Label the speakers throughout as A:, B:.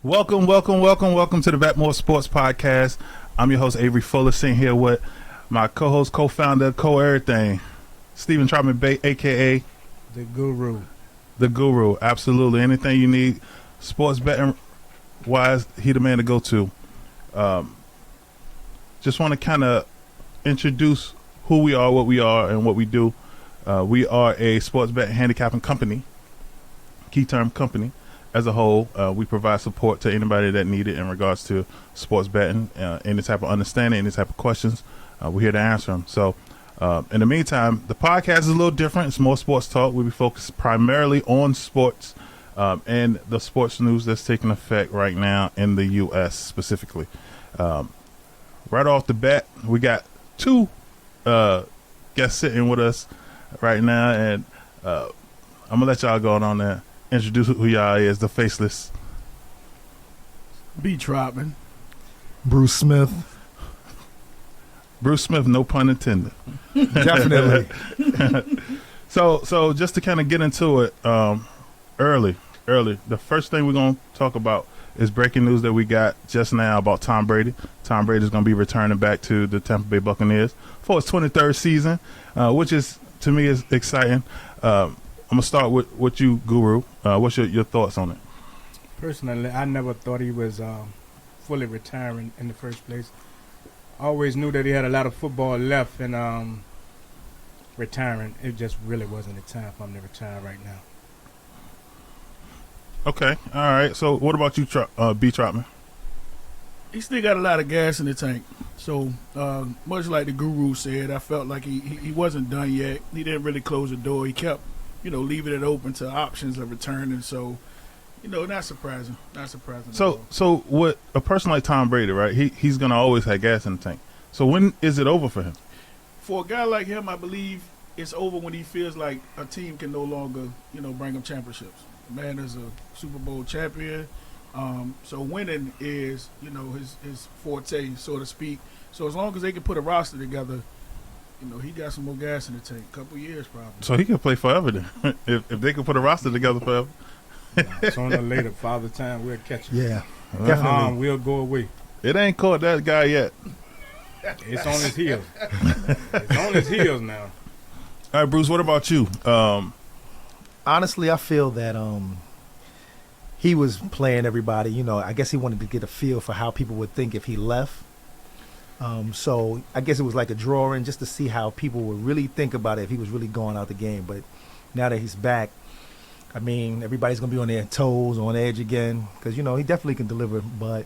A: Welcome to the BetMoorSports podcast. I'm your host, Avery Fuller, sitting here with my co-host, co-founder, co-everything, Stephen Troutman Bay, a.k.a.
B: The Guru.
A: The Guru, absolutely. Anything you need, sports betting-wise, he the man to go to. Just want to kind of introduce who we are, what we are, and what we do. We are a sports betting handicapping company, key term company. As a whole, we provide support to anybody that need it in regards to sports betting, any type of understanding, any type of questions. We're here to answer them. So, in the meantime, the podcast is a little different. It's more sports talk. We'll be focused primarily on sports and the sports news that's taking effect right now in the U.S. specifically. Right off the bat, we got two guests sitting with us right now, and I'm going to let y'all go on there. Introduce who y'all is, the faceless.
C: B. Troutman.
B: Bruce Smith.
A: Bruce Smith, no pun intended.
B: Definitely.
A: So just to kind of get into it early, the first thing we're going to talk about is breaking news that we got just now about Tom Brady. Tom Brady is going to be returning back to the Tampa Bay Buccaneers for his 23rd season, which is, to me, is exciting. I'm going to start with you, Guru. What's your thoughts on it?
B: Personally, I never thought he was fully retiring in the first place. I always knew that he had a lot of football left and retiring. It just really wasn't the time for him to retire right now.
A: Okay. All right. So what about you, B. Troutman?
C: He still got a lot of gas in the tank. So, much like the Guru said, I felt like he wasn't done yet. He didn't really close the door. He kept leaving it open to options of returning. So, not surprising. Not surprising.
A: So with a person like Tom Brady, right? He's gonna always have gas in the tank. So when is it over for him?
C: For a guy like him, I believe it's over when he feels like a team can no longer, bring him championships. The man is a Super Bowl champion. So winning is, his forte, so to speak. So as long as they can put a roster together, he got some more gas in the tank. A couple years probably.
A: So he can play forever then, if they can put a roster together forever.
B: Sooner or later, Father Time will catch him.
D: Yeah,
B: definitely. Will go away.
A: It ain't caught that guy yet.
B: It's on his heels. It's on his heels now.
A: All right, Bruce, what about you?
D: honestly, I feel that he was playing everybody. I guess he wanted to get a feel for how people would think if he left. So I guess it was like a drawing just to see how people would really think about it if he was really going out the game. But now that he's back, I mean, everybody's going to be on their toes, on edge again, because, he definitely can deliver. But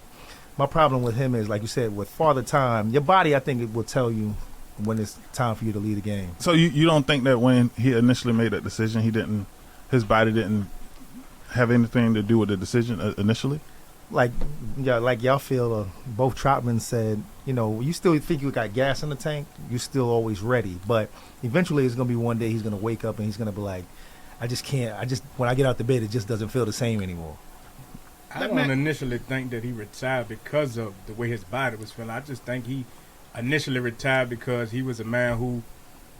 D: my problem with him is, like you said, with Father Time, your body, I think it will tell you when it's time for you to lead a game.
A: So you don't think that when he initially made that decision, his body didn't have anything to do with the decision initially?
D: Like y'all feel, both Troutman said, you still think you got gas in the tank, you're still always ready. But eventually it's going to be one day he's going to wake up and he's going to be like, when I get out the bed, it just doesn't feel the same anymore.
B: I don't initially think that he retired because of the way his body was feeling. I just think he initially retired because he was a man who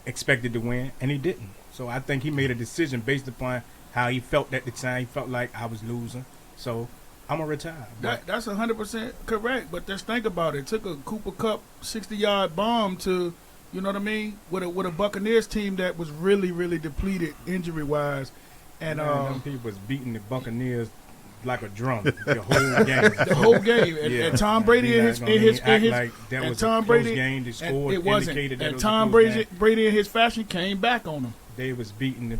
B: expected to win, and he didn't. So I think he made a decision based upon how he felt at the time. He felt like I was losing, so I'm going to retire.
C: That's 100% correct, but just think about it. It took a Cooper Kupp 60-yard bomb to, you know what I mean, with a Buccaneers team that was really, really depleted injury-wise. And
B: them people was beating the Buccaneers like a drum the whole game.
C: The whole game. And Tom Brady in his
B: Tom Brady game. The score
C: it wasn't.
B: Indicated that
C: and Tom Brady in his fashion came back on them.
B: They was beating the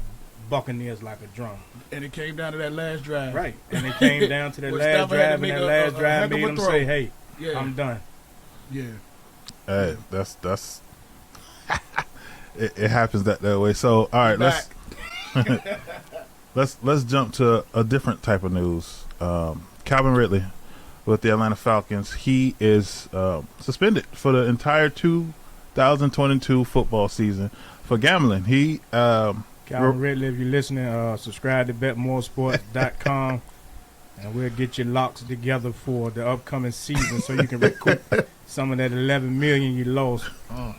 B: Buccaneers like a drum.
C: And it came down to that last drive.
B: Right. And it came down to that last drive, and that last drive made them say, "Hey, I'm done."
C: Yeah.
A: Hey, that's it happens that way. So all right, let's jump to a different type of news. Calvin Ridley with the Atlanta Falcons, he is suspended for the entire 2022 football season for gambling.
B: Calvin Ridley, if you're listening, subscribe to BetMoorSports.com, and we'll get your locks together for the upcoming season so you can recoup some of that $11 million you lost. We're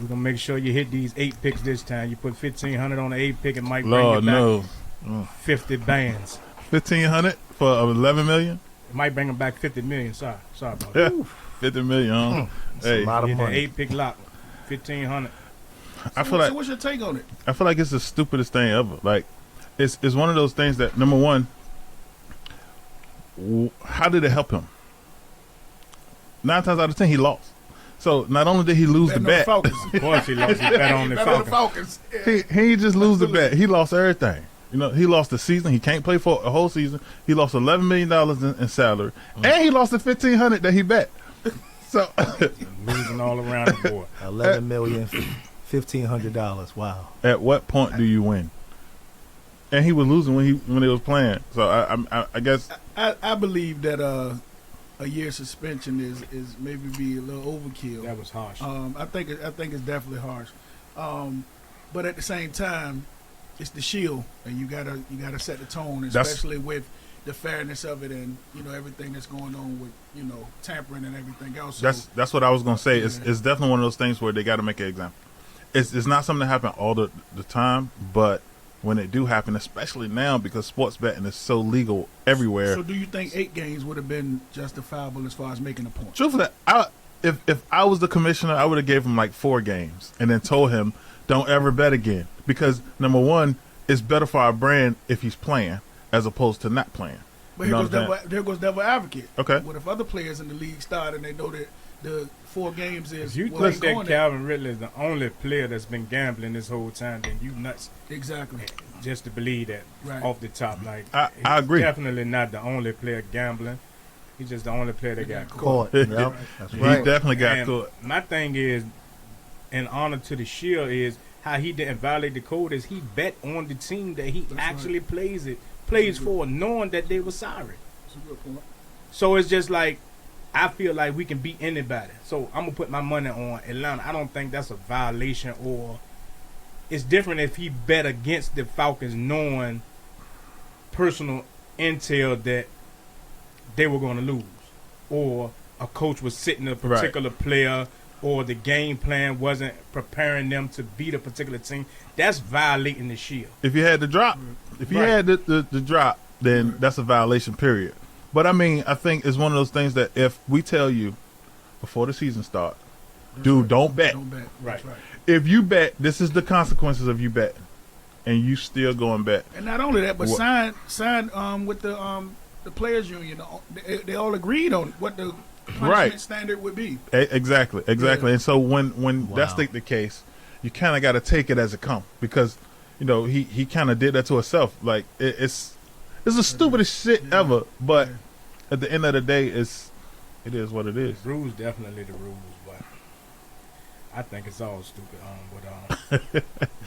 B: gonna make sure you hit these 8 picks this time. You put $1,500 on the 8 pick, and might bring you back 50 bands.
A: $1,500 for $11 million.
B: It might bring him back $50 million. Sorry about
A: Yeah,
B: that.
A: $50 million.
D: It's
A: Hey,
D: a lot of
B: Get that
D: money.
B: 8-pick lock, $1,500.
A: I feel
C: so
A: like
C: what's your take on it?
A: I feel like it's the stupidest thing ever. Like, it's one of those things that, number one, how did it help him? 9 times out of 10, he lost. So not only did he lose the
C: Betting on
A: bet,
C: Falcons.
B: Of course, he lost his bet on the
C: Betting on
B: Falcons.
C: Yeah.
A: he ain't just lose the bet. He lost everything. You know, he lost the season. He can't play for a whole season. He lost $11 million in salary, and he lost the $1,500 that he bet. So
B: Losing all around the board.
D: $11 million, $1,500. Wow.
A: at what point do you win? And he was losing when he was playing. So I guess
C: I believe that a year suspension is maybe be a little overkill.
B: That was harsh.
C: I think it's definitely harsh. But at the same time, it's the Shield, and you gotta set the tone, especially with the fairness of it, and everything that's going on with tampering and everything else. So,
A: that's what I was gonna say.
C: Yeah.
A: It's definitely one of those things where they got to make an example. It's not something that happen all the time, but when it do happen, especially now because sports betting is so legal everywhere.
C: So do you think 8 games would have been justifiable as far as making a point?
A: Truthfully, if I was the commissioner, I would have gave him like 4 games and then told him don't ever bet again, because number one, it's better for our brand if he's playing as opposed to not playing.
C: But
A: You know what I'm
C: there goes devil advocate.
A: Okay.
C: What if other players in the league start and they know that the 4 games is
B: If you
C: what
B: think
C: ain't
B: that
C: going there?
B: Calvin Ridley is the only player that's been gambling this whole time, then you nuts
C: Exactly.
B: just to believe that
C: Right.
B: off the top. Like
A: I
B: he's
A: agree.
B: Definitely not the only player gambling. He's just the only player that got caught.
D: Caught. Yep. That's
A: He
D: right.
A: definitely got
B: And
A: caught.
B: my thing is, in honor to the Shield, is how he didn't violate the code. Is he bet on the team that he
C: That's
B: actually plays for, knowing that they were sorry.
C: That's a good point.
B: So it's just like, I feel like we can beat anybody. So I'm gonna put my money on Atlanta. I don't think that's a violation, or it's different if he bet against the Falcons knowing personal intel that they were going to lose, or a coach was sitting a particular player, or the game plan wasn't preparing them to beat a particular team. That's violating the Shield.
A: If you had the drop, if you
B: Right.
A: had the drop, then that's a violation, period. But I mean, I think it's one of those things that if we tell you before the season starts, dude, don't bet.
C: Don't bet.
B: Right.
C: That's right.
A: If you bet, this is the consequences of you betting, and you still go and bet.
C: And not only that, but
A: What-
C: sign with the players union. They all agreed on what the punishment
A: Right.
C: standard would be.
A: Exactly.
C: Yeah.
A: And so when
D: Wow.
A: that's the case, you kind of got to take it as it comes, because he kind of did that to himself. Like it's the stupidest shit
C: Yeah.
A: ever. But
C: Yeah.
A: at the end of the day, it is what it is.
B: The rules definitely the rules, but I think it's all stupid. But if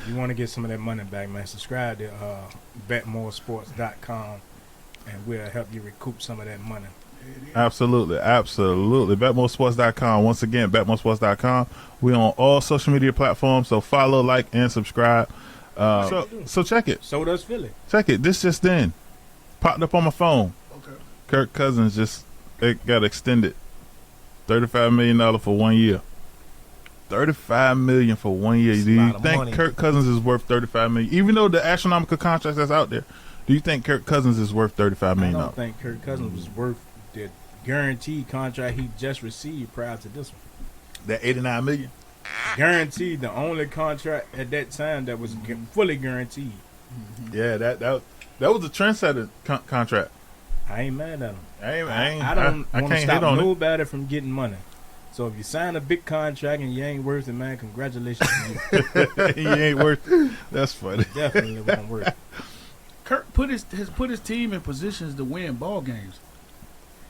B: you want to get some of that money back, man, subscribe to BetMoorSports.com, and we'll help you recoup some of that money.
A: Absolutely. BetMoorSports.com. Once again, BetMoorSports.com. We're on all social media platforms, so follow, like, and subscribe. So check it.
B: So does Philly.
A: Check it. This just in. Popped up on my phone.
C: Okay.
A: Kirk Cousins it got extended. $35 million for 1 year. $35 million for 1 year.
D: That's
A: Do
D: a
A: you
D: lot of
A: think
D: money.
A: Kirk Cousins is worth $35 million? Even though the astronomical contracts that's out there, do you think Kirk Cousins is worth $35
B: I
A: million?
B: don't think Kirk Cousins was worth the guaranteed contract he just received prior to this one.
A: That $89 million?
B: Guaranteed, the only contract at that time that was fully guaranteed.
A: Yeah, that was a trendsetter contract.
B: I ain't mad at him.
A: I
B: don't
A: I
B: want to
A: can't hit
B: stop
A: on it.
B: nobody from getting money. So if you sign a big contract and you ain't worth it, man, congratulations to you.
A: You ain't worth it. That's funny.
B: Definitely won't work.
C: Kirk has put his team in positions to win ball games.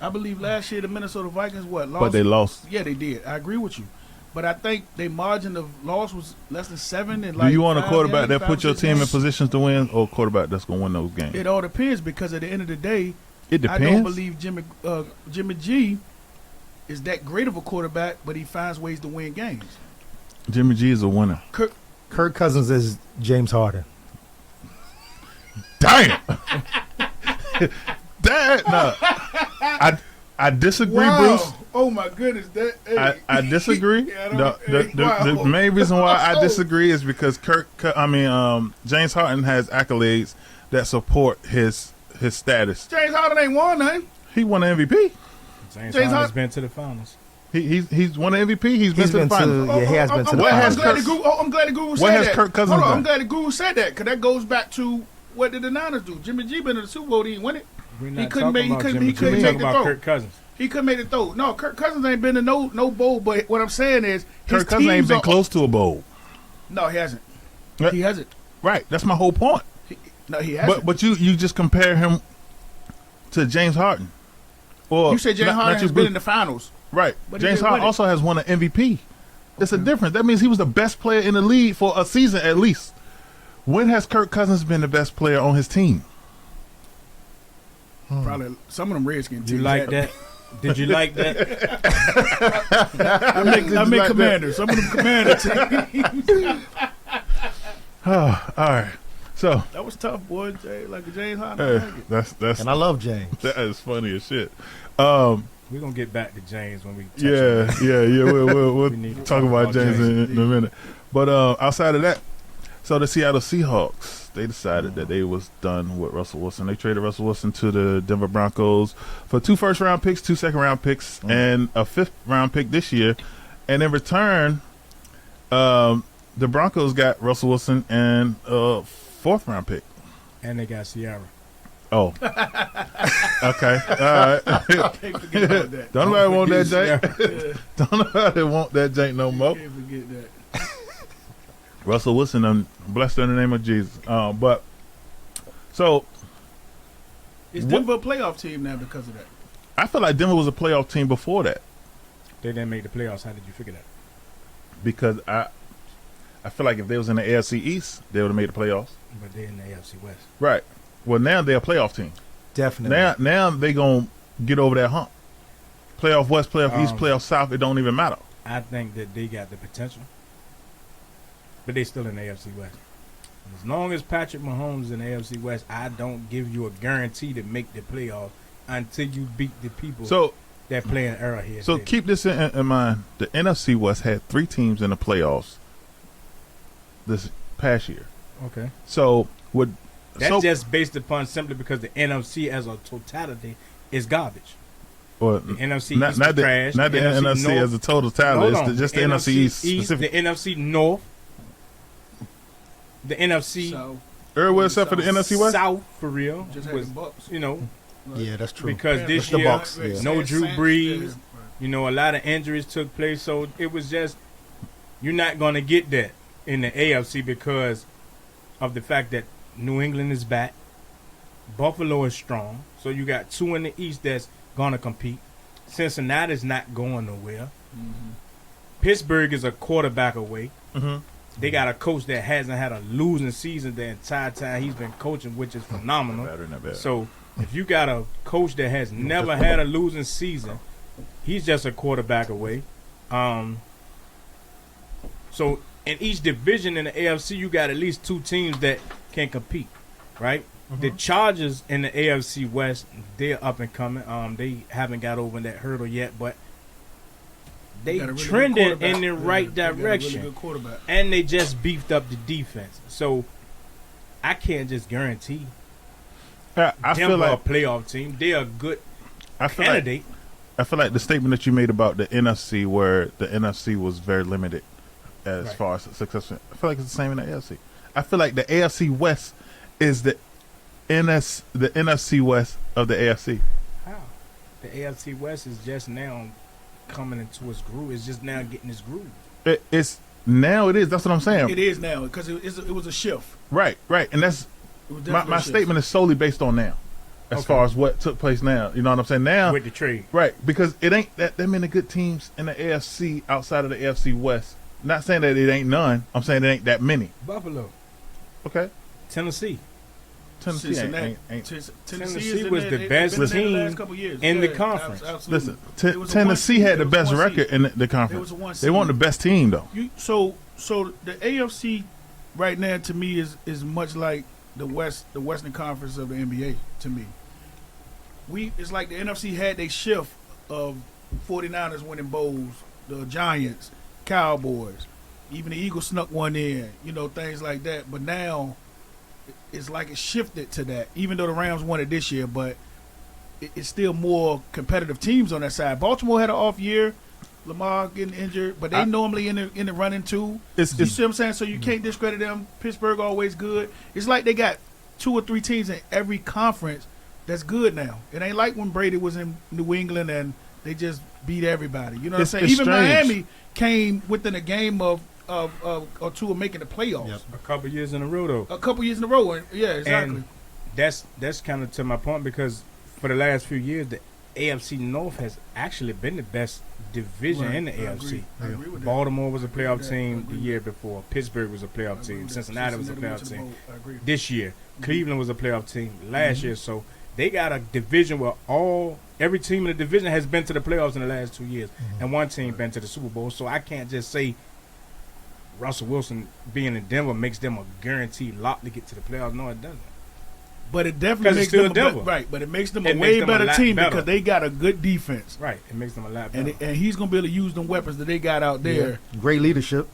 C: I believe last year the Minnesota Vikings lost.
A: But they lost.
C: Yeah, they did. I agree with you. But I think their margin of loss was less than 7. And
A: Do you want a
C: 5
A: quarterback
C: games,
A: that put your
C: 5 or 6
A: team in
C: games?
A: positions to win, or a quarterback that's going to win those games?
C: It all depends, because at the end of the day,
A: It
C: I don't
A: depends.
C: believe Jimmy G is that great of a quarterback, but he finds ways to win games.
A: Jimmy G is a winner.
D: Kirk Cousins is James Harden.
A: Damn. No. I disagree, Bruce.
C: Oh my goodness!
A: I disagree.
C: Yeah,
A: The main reason why I disagree is because James Harden has accolades that support his status.
C: James Harden ain't won nothing.
A: He won an MVP.
B: James
C: Harden-
B: Harden's been to the finals.
A: He's won an MVP. He's been to the
D: been to-
A: finals.
D: Yeah, he has been to the
A: What has
D: finals.
C: I'm glad the Guru said
A: What has
C: that.
A: Kirk Cousins
C: Hold on,
A: done?
C: I'm glad the Guru said that because that goes back to what did the Niners do? Jimmy G been in the Super Bowl, he didn't win it.
B: We're
C: He
B: not
C: couldn't make-
B: talking about
C: he
B: Jimmy
C: couldn't
B: G.
C: make
B: We're
C: the
B: talking about
C: throw.
B: Kirk Cousins.
C: He couldn't make the throw. No, Kirk Cousins ain't been to no bowl. But what I'm saying is, his
A: Kirk Cousins ain't
C: teams
A: been
C: are-
A: close to a bowl.
C: No, he hasn't.
A: Yeah.
C: He hasn't.
A: Right. That's my whole point.
C: No, he hasn't.
A: But you just compare him to James Harden. Or
C: you said James Harden has been in the finals.
A: right.
C: But he
A: James
C: didn't
A: Harden
C: win it.
A: also has won an MVP. It's a difference. That means he was the best player in the league for a season at least. When has Kirk Cousins been the best player on his team?
C: Probably some of them Redskins.
B: Did you
C: teams
B: like
C: had-
B: that? Did you like that?
C: I make
A: like that?
C: Commanders. Some of them Commander teams.
A: All right. So
C: That was tough, boy. Like a James Harden. I like it.
A: that's
D: And I love James.
A: that is funny as shit.
B: We're gonna get back to James when we touch
A: Yeah,
B: him.
A: yeah. We'll
B: We need to
A: talk about James
B: James.
A: in a minute. But outside of that, so the Seattle Seahawks, they decided that they was done with Russell Wilson. They traded Russell Wilson to the Denver Broncos for 2 first-round picks, 2 second-round picks, and a 5th-round pick this year. And in return, the Broncos got Russell Wilson and a 4th-round pick.
B: And they got Ciara.
A: Oh, okay, all right.
C: Can't forget about that.
A: Don't nobody want that
B: Ciara.
A: jank. Don't nobody want that jank no more.
C: Can't forget that.
A: Russell Wilson, blessed in the name of Jesus. But so
C: Is
A: What-
C: Denver a playoff team now because of that?
A: I feel like Denver was a playoff team before that
B: They didn't make the playoffs. How did you figure that?
A: because I feel like if they was in the AFC East, they would have made the playoffs.
B: But they're in the AFC West.
A: Right. Well, now they're a playoff team.
D: Definitely.
A: Now they gonna get over that hump. Playoff West, playoff East,
B: Um,
A: playoff South. It don't even matter.
B: I think that they got the potential, but they still in the AFC West. As long as Patrick Mahomes is in the AFC West, I don't give you a guarantee to make the playoff until you beat the people
A: So
B: that play in Arrowhead.
A: so
B: Stadium.
A: keep this in mind. The NFC West had 3 teams in the playoffs this past year.
B: Okay.
A: So would
B: That's
A: so,
B: just based upon simply because the NFC as a totality is garbage.
A: or
B: The NFC
A: not,
B: East
A: not
B: is
A: the,
B: trash.
A: not the NFC
B: North,
A: as a total tally.
B: Hold
A: It's
B: on.
A: just the NFC East
B: the
A: specific.
B: NFC North, the NFC
C: So
A: Everywhere except for the NFC West.
B: South for real
C: just had
B: was,
C: the Bucks.
B: you know,
D: Yeah, that's true.
B: because this
D: It's the
B: year
D: Bucks, yeah.
B: no Drew
C: Saints,
B: Brees,
C: yeah.
B: you know, a lot of injuries took place, so it was just you're not going to get that in the AFC because of the fact that New England is back, Buffalo is strong, so you got 2 in the East that's going to compete. Cincinnati's not going nowhere.
C: Mhm.
B: Pittsburgh is a quarterback away.
A: Mm-hmm.
B: They got a coach that hasn't had a losing season the entire time he's been coaching, which is phenomenal.
A: Better than that.
B: So if you got a coach that has never had a losing season, he's just a quarterback away. So in each division in the AFC, you got at least 2 teams that can compete, right? The Chargers in the AFC West, they're up and coming. They haven't got over that hurdle yet, but they
C: Got a really good
B: trended
C: quarterback.
B: in the
C: Yeah,
B: right
C: they got a
B: direction.
C: Really good quarterback.
B: And they just beefed up the defense. So I can't just guarantee
A: I
B: Denver
A: feel like
B: a playoff team. They're a good
A: I feel like
B: candidate.
A: I feel like the statement that you made about the NFC, where the NFC was very limited as
B: Right.
A: far as success. I feel like it's the same in the AFC. I feel like the AFC West is the NFC West of the AFC.
B: How? The AFC West is just now coming into its groove. It's just now getting its groove.
A: It's now it is. That's what I'm saying.
C: It is now because it was a shift.
A: Right, and that's
C: It was
A: my
C: definitely a shift.
A: statement is solely based on now, as
B: Okay.
A: far as what took place now. You know what I'm saying? Now,
B: With the trade.
A: right? Because it ain't that many good teams in the AFC outside of the AFC West. Not saying that it ain't none. I'm saying it ain't that many.
B: Buffalo.
A: Okay,
B: Tennessee.
A: Tennessee
C: Cincinnati.
A: ain't.
B: Tennessee
C: is in
B: was
C: there.
B: the
C: They've
B: best
C: been in there the
B: team
C: last couple years.
B: in the
C: Yeah,
B: conference.
C: absolutely.
A: Listen,
C: It was a
A: Tennessee
C: one
A: had
C: seed.
A: the
C: It was
A: best
C: a one
A: record
C: seed.
A: in the
C: It was
A: conference.
C: a one
A: They
C: seed.
A: weren't the best team though.
C: So the AFC right now to me is much like the Western Conference of the NBA to me. It's like the NFC had their shift of 49ers winning bowls, the Giants, Cowboys, even the Eagles snuck one in, things like that. But now it's like it shifted to that, even though the Rams won it this year. But it's still more competitive teams on that side. Baltimore had an off year. Lamar getting injured, but they normally in the running too. You see what I'm saying? So you can't discredit them. Pittsburgh always good. It's like they got 2 or 3 teams in every conference that's good now. It ain't like when Brady was in New England and they just beat everybody. You know what I'm saying? Even
A: strange.
C: Miami came within a game or 2 of making the playoffs.
B: Yep. A couple years in a row, though.
C: A couple years in a row. Yeah, exactly.
B: And that's kind of to my point, because for the last few years, the AFC North has actually been the best division in the AFC.
C: I agree with that.
B: Baltimore was a playoff team the year before. Pittsburgh was a playoff team. Cincinnati was a playoff team. This year, Cleveland was a playoff team last year. So they got a division where every team in the division has been to the playoffs in the last 2 years, and one team been to the Super Bowl. So I can't just say Russell Wilson being in Denver makes them a guaranteed lock to get to the playoffs. No, it doesn't.
C: But it definitely makes them but it makes them a way better team because they got a good defense.
B: Right, it makes them a lot better.
C: And he's gonna be able to use them weapons that they got out there.
D: Yeah. Great leadership.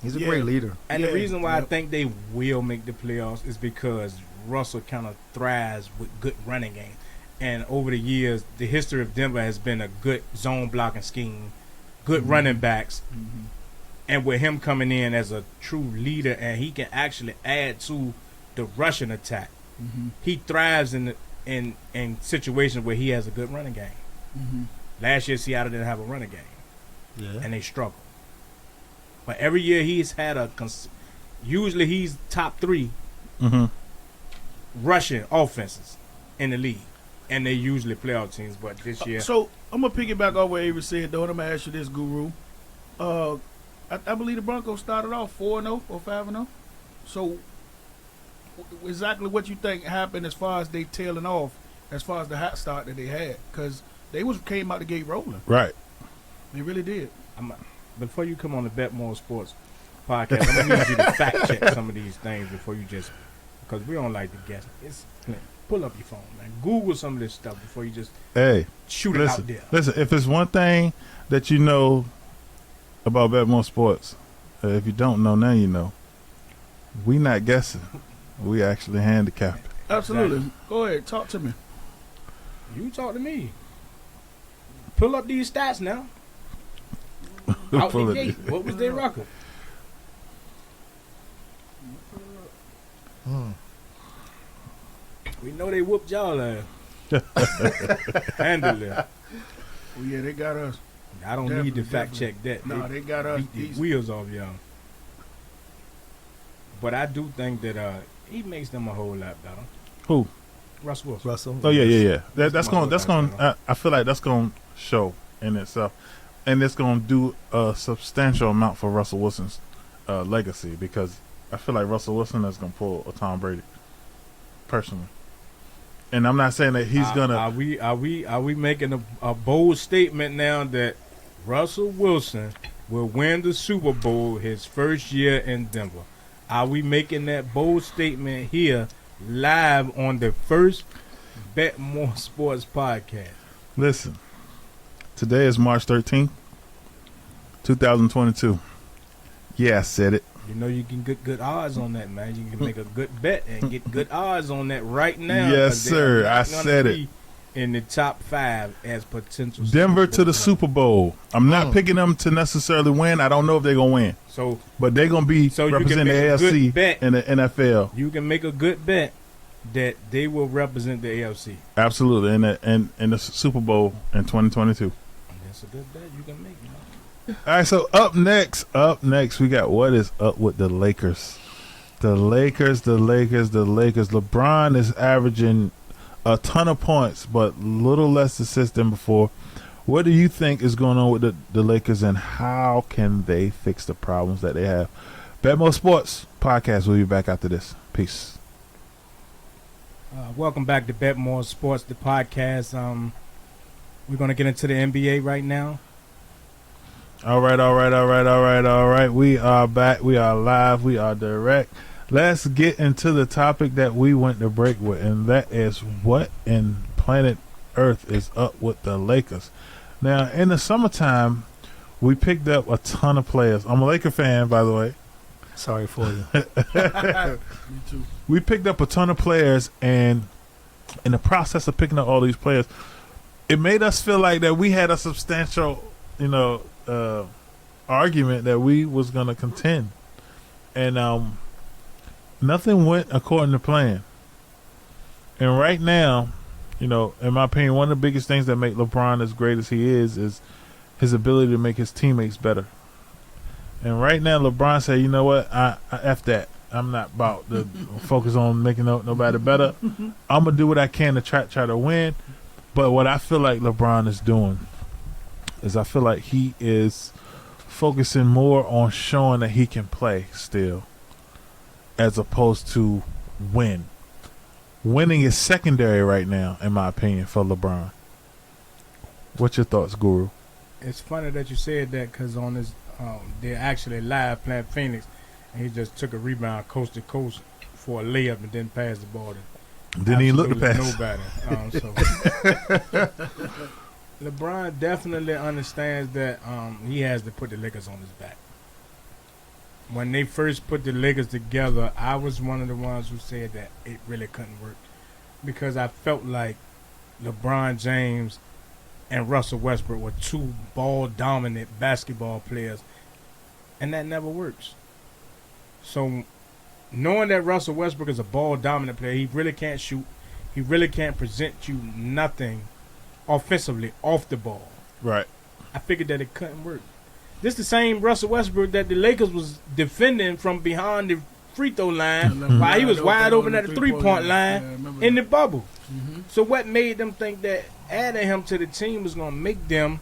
D: He's a great leader.
B: And the reason why I think they will make the playoffs is because Russell kind of thrives with good running game. And over the years, the history of Denver has been a good zone blocking scheme, good running backs, and with him coming in as a true leader, and he can actually add to the rushing attack. He thrives in situations where he has a good running game. Last year, Seattle didn't have a running game, and they struggled. But every year he's had usually he's top 3 rushing offenses in the league, and they usually playoff teams. But this year,
C: so I'm gonna piggyback off what Avery said, though, and I'm gonna ask you this, Guru. I believe the Broncos started off 4-0 or 5-0. So exactly what you think happened as far as they tailing off, as far as the hot start that they had, because they came out the gate rolling.
A: Right.
C: They really did.
B: Before you come on the BetMoorSports podcast, I'm gonna need you to fact check some of these things before you just, because we don't like to guess. Pull up your phone, man. Google some of this stuff before you just shoot it out there.
A: Listen, if there's one thing that you know about BetMoorSports, if you don't know, now you know. We not guessing. We actually handicapped.
C: Absolutely.
B: Exactly.
C: Go ahead. Talk to me.
B: You talk to me. Pull up these stats now. Out the gate. What was their record? We know they whooped y'all ass. Handle it.
C: Well, yeah, they got us.
B: I don't need to fact check that.
C: No, they got us.
B: Beat the wheels off y'all. But I do think that he makes them a whole lot better.
A: Who?
B: Russell Wilson.
D: Russell.
A: Oh yeah. That's going. I feel like that's going to show in itself, and it's going to do a substantial amount for Russell Wilson's legacy, because I feel like Russell Wilson is going to pull a Tom Brady, personally. And I'm not saying that he's gonna.
B: Are we making a bold statement now that Russell Wilson will win the Super Bowl his first year in Denver? Are we making that bold statement here live on the first BetMoorSports podcast?
A: Listen, today is March 13th, 2022. Yeah, I said it.
B: You know you can get good odds on that, man. You can make a good bet and get good odds on that right now.
A: Yes, sir. I said it.
B: In the top 5 as potential.
A: Denver to the Super Bowl. I'm not picking them to necessarily win. I don't know if they're gonna win. But they're gonna be representing the AFC and the NFL.
B: You can make a good bet that they will represent the AFC.
A: Absolutely, in the Super Bowl in 2022.
B: That's a good bet you can make, man.
A: All right, so up next, we got what is up with the Lakers. The Lakers. LeBron is averaging a ton of points, but little less assists than before. What do you think is going on with the Lakers, and how can they fix the problems that they have? BetMoorSports podcast. We'll be back after this. Peace.
B: Welcome back to BetMoorSports, the podcast. We're going to get into the NBA right now.
A: All right. We are back. We are live. We are direct. Let's get into the topic that we went to break with, and that is what in planet Earth is up with the Lakers. Now, in the summertime, we picked up a ton of players. I'm a Laker fan, by the way.
D: Sorry for you.
C: Me too.
A: We picked up a ton of players, and in the process of picking up all these players, it made us feel like that we had a substantial, argument that we was gonna contend, and nothing went according to plan. And right now, in my opinion, one of the biggest things that make LeBron as great as he is his ability to make his teammates better. And right now, LeBron said, "You know what? I F that. I'm not about to focus on making nobody better. I'm gonna do what I can to try to win." But what I feel like LeBron is doing is I feel like he is focusing more on showing that he can play still, as opposed to win. Winning is secondary right now, in my opinion, for LeBron. What's your thoughts, Guru?
B: It's funny that you said that because on this, they're actually live playing Phoenix, and he just took a rebound coast to coast for a layup and then passed the ball to
A: Didn't even look to pass.
B: nobody. LeBron definitely understands that he has to put the Lakers on his back. When they first put the Lakers together, I was one of the ones who said that it really couldn't work because I felt like LeBron James and Russell Westbrook were two ball-dominant basketball players, and that never works. So knowing that Russell Westbrook is a ball-dominant player, he really can't shoot. He really can't present you nothing offensively off the ball.
A: Right.
B: I figured that it couldn't work. This the same Russell Westbrook that the Lakers was defending from behind the free throw line while he was wide open at the three-point line in the bubble.
C: Mm-hmm.
B: So what made them think that adding him to the team was going to make them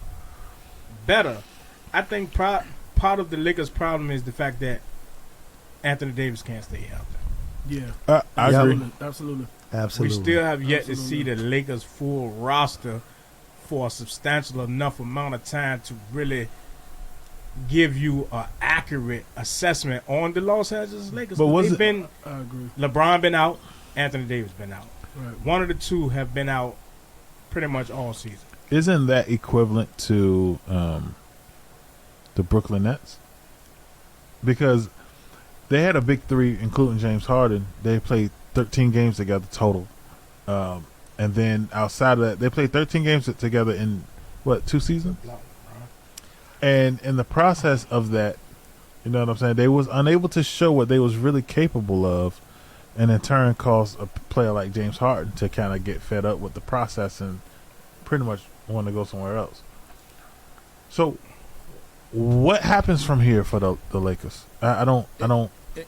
B: better? I think part of the Lakers' problem is the fact that Anthony Davis can't stay healthy.
C: Yeah.
A: I agree.
C: Absolutely.
B: We still have yet to
C: Absolutely.
B: see the Lakers' full roster for a substantial enough amount of time to really give you an accurate assessment on the Los Angeles Lakers.
A: But
B: I agree. LeBron been out, Anthony Davis been out.
C: Right.
B: One of the two have been out pretty much all season.
A: Isn't that equivalent to the Brooklyn Nets? Because they had a big three, including James Harden. They played 13 games together total. And then outside of that, they played 13 games together in, 2 seasons? And in the process of that, you know what I'm saying, they was unable to show what they was really capable of, and in turn caused a player like James Harden to kind of get fed up with the process and pretty much want to go somewhere else. So what happens from here for the Lakers? I don't.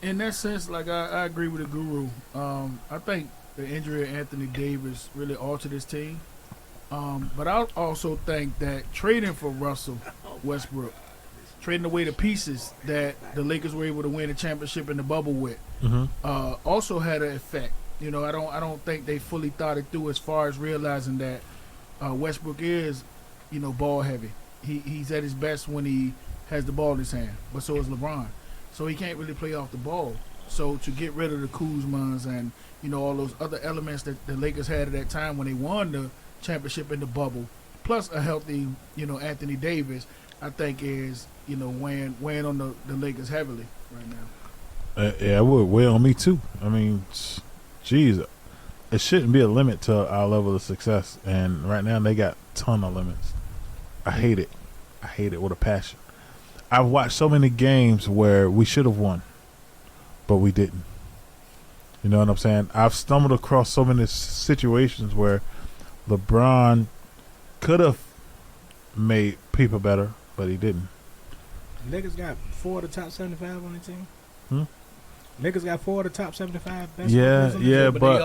C: In that sense, like I agree with the Guru. I think the injury of Anthony Davis really altered his team. But I also think that trading for Russell Westbrook, trading away the pieces that the Lakers were able to win a championship in the bubble with, also had an effect. I don't think they fully thought it through as far as realizing that Westbrook is, ball heavy. He's at his best when he has the ball in his hand, but so is LeBron. So he can't really play off the ball. So to get rid of the Kuzmas and all those other elements that the Lakers had at that time when they won the championship in the bubble, plus a healthy, Anthony Davis, I think is, weighing on the Lakers heavily right now.
A: Yeah, it would weigh on me too. I mean, geez, it shouldn't be a limit to our level of success, and right now they got a ton of limits. I hate it. I hate it with a passion. I've watched so many games where we should have won, but we didn't. You know what I'm saying? I've stumbled across so many situations where LeBron could have made people better, but he didn't.
B: Lakers got 4 of the top 75 on the team.
A: Hmm?
B: Lakers got 4 of the top 75 best
A: Yeah,
B: players on the
A: yeah,
B: team.
A: but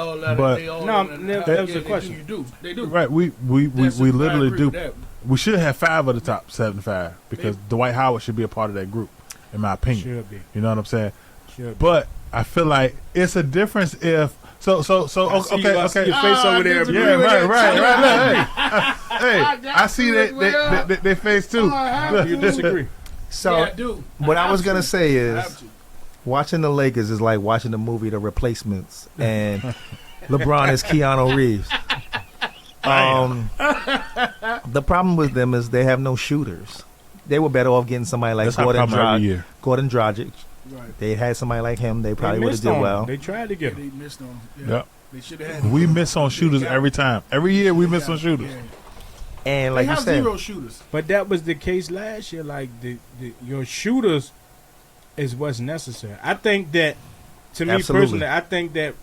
B: that was the question.
C: They do.
A: Right, we literally do. We should have 5 of the top 75 because Dwight Howard should be a part of that group, in my opinion.
B: Should be.
A: You know what I'm saying?
B: Should be.
A: But I feel like it's a difference if okay.
B: Your face over there.
A: Yeah, right. Hey, I see that they face too.
B: You disagree?
D: So
C: Yeah, I do.
D: what I was gonna say
C: I have
D: is,
C: to.
D: watching the Lakers is like watching the movie The Replacements, and LeBron is Keanu Reeves. The problem with them is they have no shooters. They were better off getting somebody like
A: That's our problem every year.
D: Gordon Dragic.
C: Right.
D: They had somebody like him, they
B: They
D: probably would have
B: missed
D: did
B: on him.
D: well.
B: They tried to get him.
C: They missed on.
A: Yep.
C: They should have had.
A: We miss on shooters every time. Every year we miss on shooters.
C: Yeah.
D: And
C: They
D: like you
C: have
D: said,
C: 0 shooters.
B: But that was the case last year. Like your shooters is what's necessary. I think that, to me
D: Absolutely.
B: personally, I think that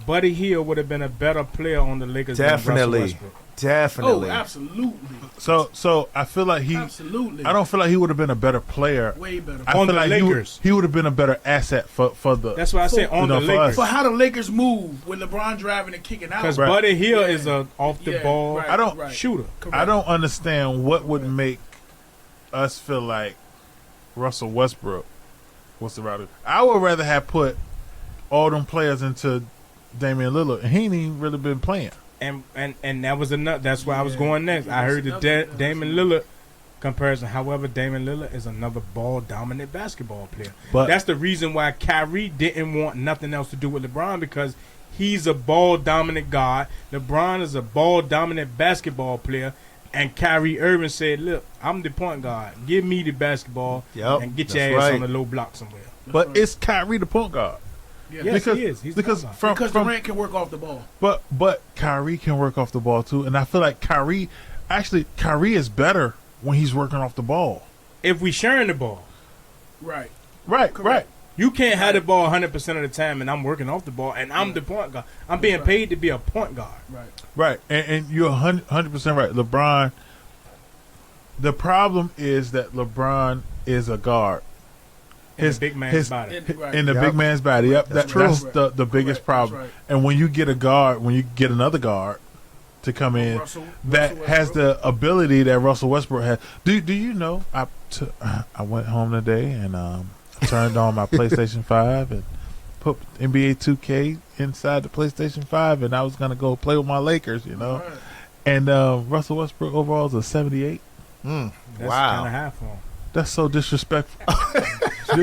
B: Buddy Hield would have been a better player on the Lakers than Russell
D: definitely,
B: Westbrook.
D: definitely.
C: Oh, absolutely.
A: So I feel like
C: Absolutely.
A: I don't feel like he would have been a better player.
C: Way better.
A: I
B: On
A: feel
B: the
A: like
B: Lakers.
A: he would have been a better asset for the.
B: That's why I said on
A: You know,
B: the
A: for
B: Lakers.
A: us.
C: For how the Lakers move when LeBron driving and kicking out.
B: Because
A: Right.
B: Buddy Hield
C: Yeah.
B: is a off the
C: Yeah,
B: ball
C: right,
A: I don't-
C: right.
B: shooter.
C: Correct.
A: I don't understand what would make us feel like Russell Westbrook was the router. I would rather have put all them players into Damian Lillard, and he ain't even really been playing.
B: And that was enough. That's where I was
C: Yeah.
B: going next. I heard the
C: That's
B: Damian Lillard comparison. However, Damian Lillard is another ball-dominant basketball player.
A: But
B: That's the reason why Kyrie didn't want nothing else to do with LeBron, because he's a ball-dominant guard. LeBron is a ball-dominant basketball player. And Kyrie Irving said, look, I'm the point guard. Give me the basketball
D: Yep,
B: and get your
D: that's
B: ass
D: right.
B: on the low block somewhere.
A: but it's Kyrie the point guard.
C: Yeah.
B: Yes,
A: because
B: he is. He's
A: because
B: the point
A: from,
C: Because
A: from
C: Durant can work off the ball.
A: but Kyrie can work off the ball too, and I feel like Kyrie is better when he's working off the ball.
B: if we sharing the ball.
C: Right.
A: Right,
C: Correct.
B: You can't have the ball 100% of the time, and I'm working off the ball, and I'm the point guard. I'm being
C: Right.
B: paid to be a point guard.
C: Right.
A: right, and you're 100% right. LeBron. The problem is that LeBron is a guard.
B: In the big man's body.
C: Right.
A: In the
D: Yep.
A: big man's body. Yep,
D: That's
A: that's
D: true.
A: the biggest
C: Correct.
A: problem.
C: That's right.
A: And when you get another guard to come in
C: Russell
A: that has
C: Westbrook.
A: the ability that Russell Westbrook has. Do you know? I went home today and turned on my PlayStation 5 and put NBA 2K inside the PlayStation 5, and I was gonna go play with my Lakers, you know.
C: Right.
A: And Russell Westbrook overall is a 78.
D: Mm,
B: That's
D: wow.
B: kind of high for him.
A: That's so disrespectful. do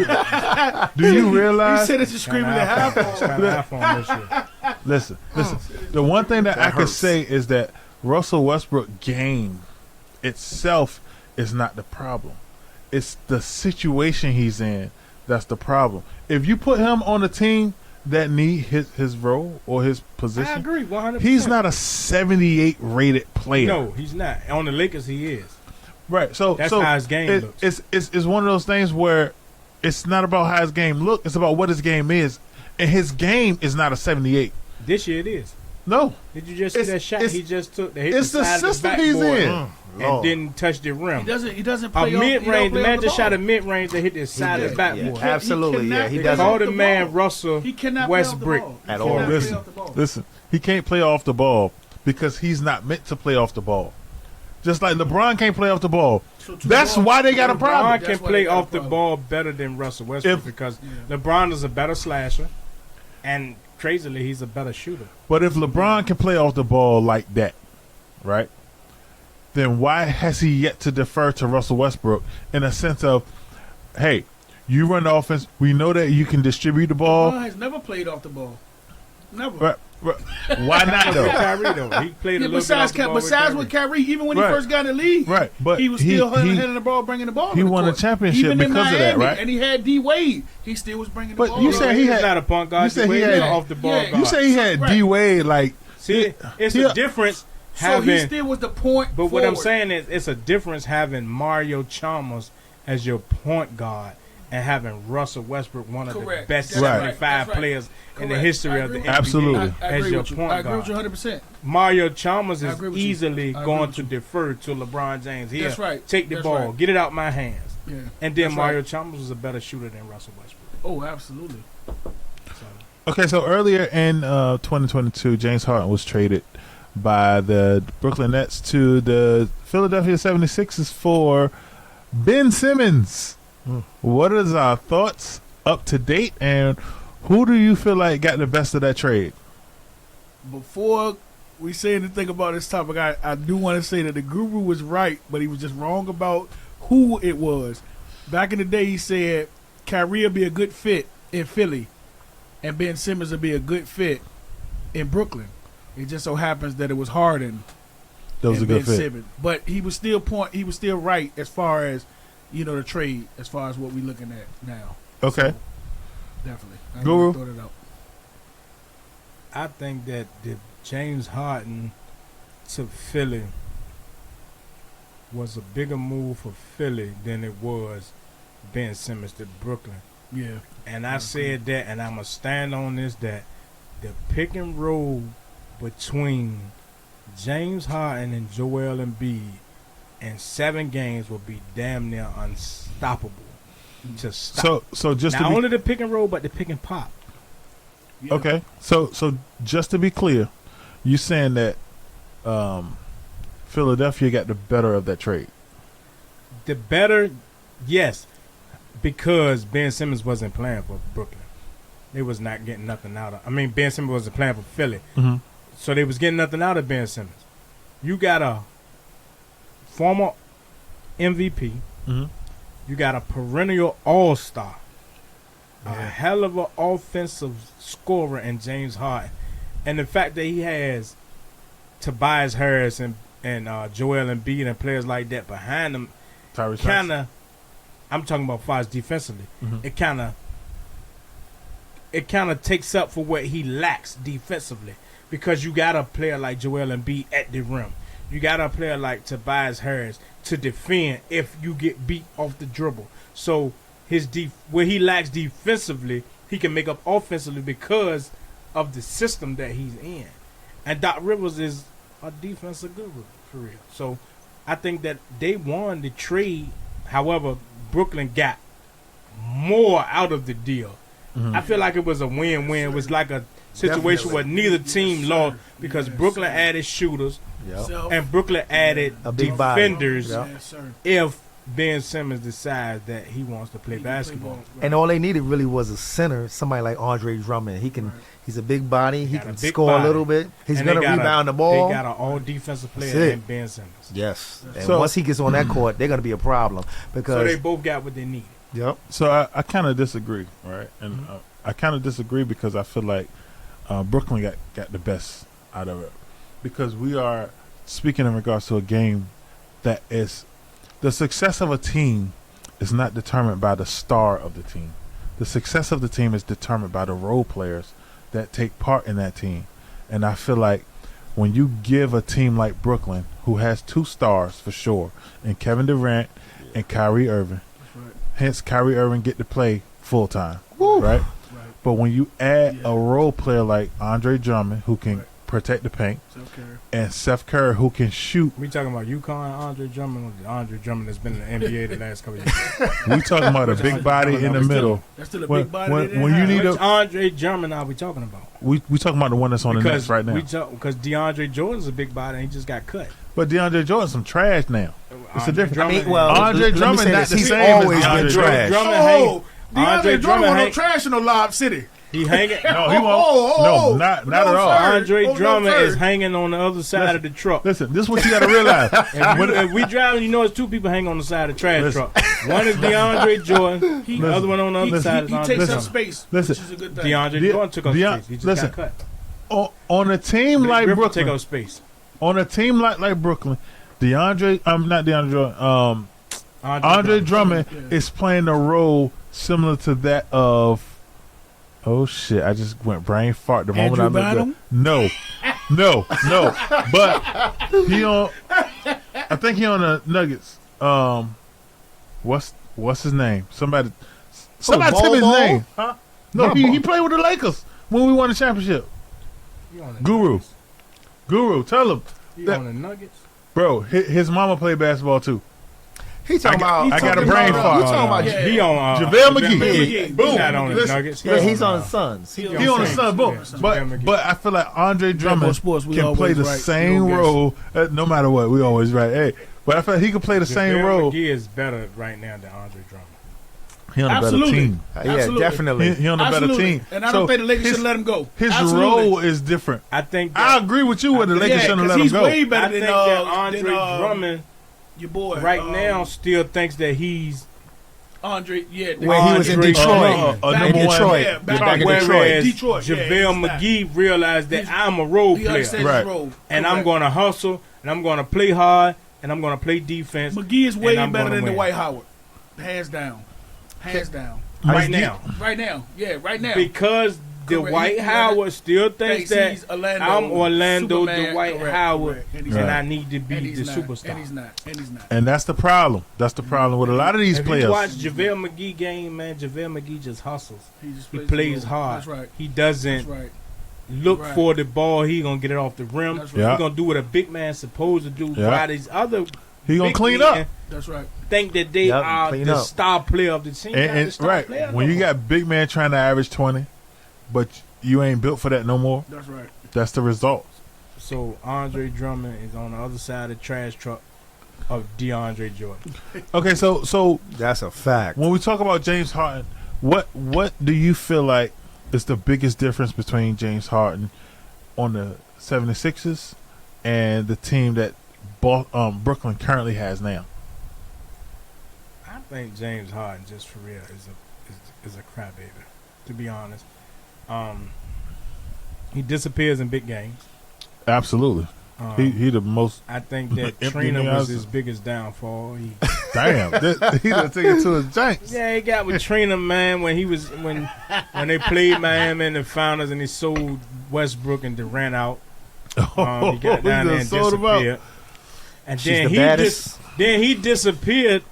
A: you
C: He
A: realize?
C: said it's a screaming at half.
B: It's kind of high for him this year.
A: Listen. The one thing that
D: That
A: I can
D: hurts.
A: say is that Russell Westbrook game itself is not the problem. It's the situation he's in that's the problem. If you put him on a team that need his role or his
B: I
A: position,
B: agree, 100%.
A: he's not a 78 rated player.
B: No, he's not. On the Lakers, he is.
A: Right. So
B: That's
A: so
B: how his game looks.
A: It's one of those things where it's not about how his game look. It's about what his game is, and his game is not a 78.
B: This year it is.
A: No,
B: Did you just see
A: It's-
B: that shot
A: it's-
B: he just took? That hit
A: it's the
B: side of
A: system he's
B: backboard
A: in.
B: and
D: Lord.
B: didn't touch the rim.
C: He doesn't
B: A
C: play
B: mid range. The man
C: the
B: just shot a
C: ball.
B: mid range that hit the side of the
D: Yeah,
B: backboard.
D: yeah, absolutely.
C: He
D: Yeah, he
C: cannot-
D: doesn't.
B: Call the
C: the
B: man
C: ball.
B: Russell
C: He cannot
B: Westbrook
C: play off the ball. He
D: At all.
C: cannot play
A: Listen,
C: off the ball.
A: Listen, he can't play off the ball because he's not meant to play off the ball. Just like LeBron can't play off the ball.
C: So to
A: That's
C: LeBron-
A: why they got a
B: LeBron
A: problem.
B: can
C: That's why
B: play
C: they got a
B: off the
C: problem.
B: ball better than Russell Westbrook
A: If-
B: because
C: Yeah.
B: LeBron is a better slasher, and crazily he's a better shooter.
A: But if LeBron can play off the ball like that, right, then why has he yet to defer to Russell Westbrook in a sense of, hey, you run the offense. We know that you can distribute the ball.
C: LeBron has never played off the ball. Never.
A: Right, right. Why not
B: With
A: though?
B: Kyrie though, he played a
C: Yeah,
B: little bit off the ball
C: besides with Kyrie, even when he
A: Right.
C: first got in the league,
A: Right, but
C: he was
A: he-
C: still
A: he-
C: handling the ball, bringing the ball.
A: he
C: to the
A: won a
C: court.
A: championship
C: Even in
A: because of that,
C: Miami,
A: right?
C: And he had D Wade. He still was bringing the
A: But
C: ball.
A: you
C: to
A: said
C: the
A: he
B: He's
A: had-
B: not a point guard.
A: you said
B: He's
A: he
B: an
A: had-
B: off the ball
C: Yeah,
B: guard.
A: You say he had
C: Right.
A: D Wade like
B: See, it's
A: he-
B: a difference
C: So
B: having.
C: he still was the point.
B: But what I'm
C: forward.
B: saying is, it's a difference having Mario Chalmers as your point guard and having Russell Westbrook, one of
C: Correct.
B: the best
C: That's
A: right.
B: 75
C: That's right.
B: players in the
C: Correct.
B: history
C: I
B: of the
C: agree
B: NBA.
C: with you.
A: Absolutely.
C: I
B: as
C: agree
B: your
C: with you.
B: point
C: I agree
B: guard.
C: with you 100%.
B: Mario Chalmers
C: I
B: is
C: agree with you.
B: easily
C: I agree
B: going
C: with
B: to
C: you.
B: defer to LeBron James. Here,
C: That's right.
B: take the
C: That's
B: ball,
C: right.
B: get it out my hands.
C: Yeah.
B: And then
C: That's
B: Mario
C: right.
B: Chalmers was a better shooter than Russell Westbrook.
C: Oh, absolutely.
B: So,
A: Okay, so earlier in 2022, James Harden was traded by the Brooklyn Nets to the Philadelphia 76ers for Ben Simmons. What is our thoughts up to date, and who do you feel like got the best of that trade?
C: Before we say anything about this topic, I do want to say that the guru was right, but he was just wrong about who it was. Back in the day, he said Kyrie will be a good fit in Philly, and Ben Simmons will be a good fit in Brooklyn. It just so happens that it was Harden
A: That was
C: and
A: a good
C: Ben
A: fit.
C: Simmons. But he was still right as far as the trade, as far as what we're looking at now.
A: Okay.
C: Definitely. I
A: Guru?
C: wanna throw that out.
B: I think that the James Harden to Philly was a bigger move for Philly than it was Ben Simmons to Brooklyn.
C: Yeah.
B: And I said that, and I'm going to stand on this, that the pick and roll between James Harden and Joel Embiid in 7 games will be damn near unstoppable to stop.
A: So just
B: not
A: to be,
B: only the pick and roll, but the pick and pop.
C: Yeah.
A: okay. So just to be clear, you saying that Philadelphia got the better of that trade?
B: The better, yes, because Ben Simmons wasn't playing for Brooklyn. They was not getting nothing out of. I mean, Ben Simmons wasn't playing for Philly,
A: Mm-hmm.
B: so they was getting nothing out of Ben Simmons. You got a former MVP.
A: Mm-hmm.
B: You got a perennial all-star, a hell of an offensive scorer in James Harden, and the fact that he has Tobias Harris and Joel Embiid and players like that behind him,
A: Tyrese
B: kind of. I'm talking about far as defensively.
A: Mhm.
B: It kind of takes up for what he lacks defensively, because you got a player like Joel Embiid at the rim. You got a player like Tobias Harris to defend if you get beat off the dribble. So where he lacks defensively, he can make up offensively because of the system that he's in. And Doc Rivers is a defensive guru for real. So I think that they won the trade. However, Brooklyn got more out of the deal.
A: Mhm.
B: I feel like it was a win-win. It was like a situation where neither team lost because Brooklyn added shooters
C: Self.
B: and Brooklyn added
D: A big body.
B: defenders
D: Yeah.
C: Yes, sir.
B: if Ben Simmons decides that he wants to play basketball.
C: Right.
D: And all they needed really was a center, somebody like Andre Drummond. He's a big body. He
B: Got a
D: can
B: big
D: score
B: body.
D: a little bit. He's
B: And
D: going
B: they
D: to
B: got
D: rebound the ball.
B: They got an all-defensive
D: That's
B: player
D: it.
B: in Ben Simmons.
D: Yes. And
A: So-
D: once he gets on that court, they're going to be a problem
B: So
D: because
B: they both got what they needed.
D: yep.
A: So I kind of disagree, right? And I kind of disagree because I feel like Brooklyn got the best out of it, because we are speaking in regards to a game that is the success of a team is not determined by the star of the team. The success of the team is determined by the role players that take part in that team. And I feel like when you give a team like Brooklyn, who has 2 stars for sure, and Kevin Durant and Kyrie Irving,
C: Right.
A: hence Kyrie Irving get to play full time, right?
C: Right.
A: But when you add
C: Yeah.
A: a role player like Andre Drummond, who can
C: Right.
A: protect the paint,
C: Self-care.
A: and Seth Curry, who can shoot,
B: We talking about UConn, Andre Drummond, or Andre Drummond that's been in the NBA the last couple of years.
A: we talking about a big body in the middle.
C: That's still a
A: When-
C: big body.
A: when-
C: they didn't
A: when you
C: have.
A: need a-
B: Which Andre Drummond are we talking about?
A: We talking about the one that's on the Nets right now.
B: Because DeAndre Jordan's a big body and he just got cut.
A: But DeAndre Jordan's some trash now. It's a different.
D: I mean, well,
A: Andre
D: let me
A: Drummond
D: say
A: not
D: this.
A: the
D: He's
A: same as
D: always been
A: DeAndre
D: trash.
B: Drummond
C: Oh,
B: Andre
C: DeAndre
B: Drummond
C: Drummond no
B: hang-
C: trash in no Lob City.
B: He hanging.
A: No, he won't. No, not at all.
B: Andre
C: Oh, no,
B: Drummond
C: sir.
B: is hanging on the other side of the truck.
A: Listen, this is what you got to realize.
B: If we driving, you know, it's 2 people hanging on the side of the trash
A: Listen.
B: truck. One is DeAndre Jordan. The other one on the other side is
C: He
B: Andre
C: takes up
B: Drummond.
C: space,
A: Listen.
C: which is a good thing.
B: DeAndre Jordan took up space. He just
A: listen.
B: got cut.
A: On a team like
B: Griffin
A: Brooklyn,
B: take up space.
A: on a team like Brooklyn, not DeAndre Jordan. Andre Drummond
C: Yeah.
A: is playing a role similar to that of. Oh shit! I just went brain fart the moment
C: Andrew
A: I looked
C: Bynum?
A: up. No. But he on. I think he on the Nuggets. What's his name? Somebody tell me his
D: Ball?
A: name.
D: Huh?
A: No,
D: Not
A: he
D: Ball.
A: played with the Lakers when we won the championship.
B: He on the
A: Guru.
B: Nuggets.
A: Guru, tell him,
B: He
A: that-
B: on the Nuggets.
A: bro. His mama played basketball too.
D: He talking about.
A: I got a
D: talking
A: brain
D: about-
A: fart.
D: You talking about?
C: Yeah.
B: He on
A: JaVale McGee.
C: McGee.
A: Boom.
B: He's not on the
A: Listen,
B: Nuggets.
D: Yeah, he's on the Suns.
C: He
A: He on the
B: Saints.
A: Sun, boom.
B: Yeah,
A: But
B: JaVale McGee.
A: but I feel like Andre Drummond
C: Sports, we
A: can play
C: always
A: the
C: right.
A: same
C: We don't
A: role. No matter what, we always right. Hey, but I feel like he can play the same
B: JaVale
A: role.
B: McGee is better right now than Andre Drummond.
A: He on a better
C: Absolutely.
A: team.
D: Yeah,
C: Absolutely.
D: definitely.
A: He on a better
C: Absolutely.
A: team.
C: And I
A: So
C: don't think the Lakers
A: his-
C: should let him go.
A: His
C: Absolutely.
A: role is different.
B: I think
A: I
B: that,
A: agree with you with the Lakers
C: Yeah,
A: shouldn't
C: 'cause
A: let him
C: he's
A: go.
C: way
B: I
C: better
B: think
C: than
B: that Andre Drummond
C: your boy
B: right now still thinks that he's
C: Andre. Yeah,
D: When he was in
B: Andre
D: Detroit.
B: Drummond.
A: a
C: Back
A: number
C: in
A: one.
D: Detroit.
C: Yeah,
D: Yeah,
C: back
D: back in
C: whereas
D: Detroit.
C: Detroit, yeah,
B: JaVale
C: he's not.
B: McGee realized that I'm a role
C: He
B: player.
C: understands
A: Right.
C: his role.
B: And I'm
C: Correct.
B: going to hustle, and I'm going to play hard, and I'm going to play defense
C: McGee is way
B: and I'm
C: better
B: gonna
C: than the
B: win.
C: Dwight Howard. Hands down. Hands down.
B: right now.
C: Right now. Yeah, right now.
B: Because Dwight Howard still thinks that
C: he's Orlando,
B: I'm Orlando
C: Superman,
B: Dwight Howard,
C: correct.
B: and I need to be
C: And
B: the
C: he's not,
B: superstar.
C: and he's not.
A: And that's the problem. That's the problem with a lot of these
B: If
A: players.
B: you watch JaVale McGee game, man, JaVale McGee just hustles.
C: He just
B: He plays
C: the role.
B: hard.
C: That's right.
B: He
C: That's
B: doesn't
C: right.
B: look
C: Right.
B: for the ball. He gonna get it off the rim.
C: That's right.
A: Yeah.
B: He gonna do what a big man supposed to do.
A: Yeah.
B: While these other
A: He gonna
B: big
A: clean
B: men
A: up.
C: That's right.
B: think that they
D: Yep,
B: are
D: clean
B: the
D: up.
B: star player of the team. Not the
A: And
B: star
A: right,
B: player
A: when
B: no
A: you
B: more.
A: got big man trying to average 20, but you ain't built for that no more,
C: That's right.
A: that's the result.
B: So Andre Drummond is on the other side of the trash truck of DeAndre Jordan.
A: Okay, so
D: That's a fact.
A: when we talk about James Harden, what do you feel like is the biggest difference between James Harden on the 76ers and the team that Brooklyn currently has now?
B: I think James Harden, just for real, is a crybaby. To be honest, he disappears in big games.
A: Absolutely. He the most.
B: I think that
A: Empty
B: Trina was
A: houses.
B: his biggest downfall.
A: Damn. He done take it to his janks.
B: Yeah, he got with Trina, man, when they played Miami in the finals and he sold Westbrook and Durant out. He got down there and
A: sold him out.
B: disappeared. And
D: She's
B: then
D: the
B: he
D: baddest.
B: then he disappeared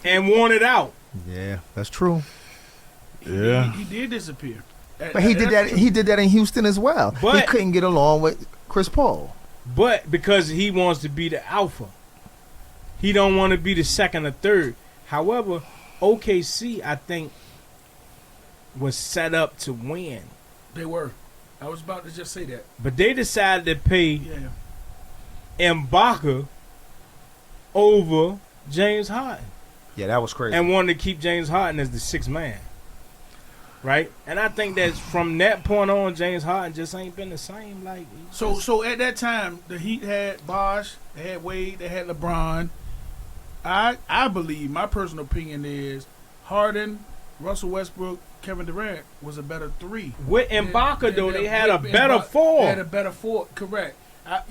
B: and wanted out.
D: Yeah, that's true.
A: Yeah.
C: He did disappear.
D: But he did that. He did that in Houston as well. He
B: But-
D: couldn't get along with Chris Paul.
B: But because he wants to be the alpha, he don't want to be the second or third. However, OKC, I think, was set up to win.
C: They were. I was about to just say that.
B: But they decided to pay
C: Yeah.
B: Ibaka over James Harden
D: Yeah, that was crazy.
B: and wanted to keep James Harden as the sixth man. Right? And I think that from that point on, James Harden just ain't been the same. Like
C: So at that time, the Heat had Bosh, they had Wade, they had LeBron. I believe, my personal opinion is Harden, Russell Westbrook, Kevin Durant was a better three.
B: with Ibaka, though, they had a better
C: They
B: four.
C: had a better four, correct. I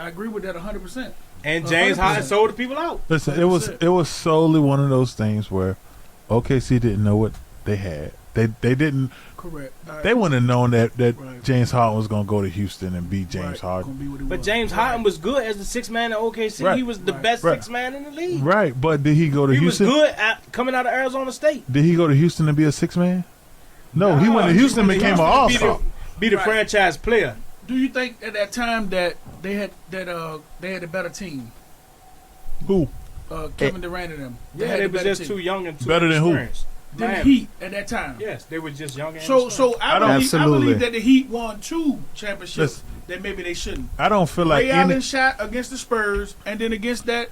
C: agree with that 100%.
B: And James
C: 100%.
B: Harden sold the people out.
A: Listen,
C: 100%.
A: it was solely one of those things where OKC didn't know what they had. They didn't.
C: Correct.
A: They wouldn't have known that
C: Right.
A: James Harden was going to go to Houston and beat James
C: Right.
A: Harden.
C: Gonna be what he
B: But
C: was.
B: James Harden was good as the sixth man at OKC.
A: Right.
B: He was the
C: Right.
B: best
A: Right.
B: sixth man in the league.
A: Right, but did he go to
B: He
A: Houston?
B: was good at coming out of Arizona State.
A: Did he go to Houston and be a six man? No, he went to
B: Nah,
A: Houston and
B: he
A: became an
B: went to
A: all
B: be
A: star.
B: Be the
C: Right.
B: franchise player.
C: Do you think at that time that they had a better team?
A: Who?
C: Kevin Durant and them.
B: Yeah,
C: had
B: they
C: a
B: were
C: better
B: just
C: team.
B: too young and too
A: Better than who?
B: inexperienced.
C: Than the
B: Miami.
C: Heat at that time.
B: Yes, they were just young and
C: So
B: inexperienced.
C: I believe
D: Absolutely.
C: that the Heat won 2 championships
A: Listen.
C: that maybe they shouldn't.
A: I don't feel like
C: Ray
A: any.
C: Allen shot against the Spurs, and then against that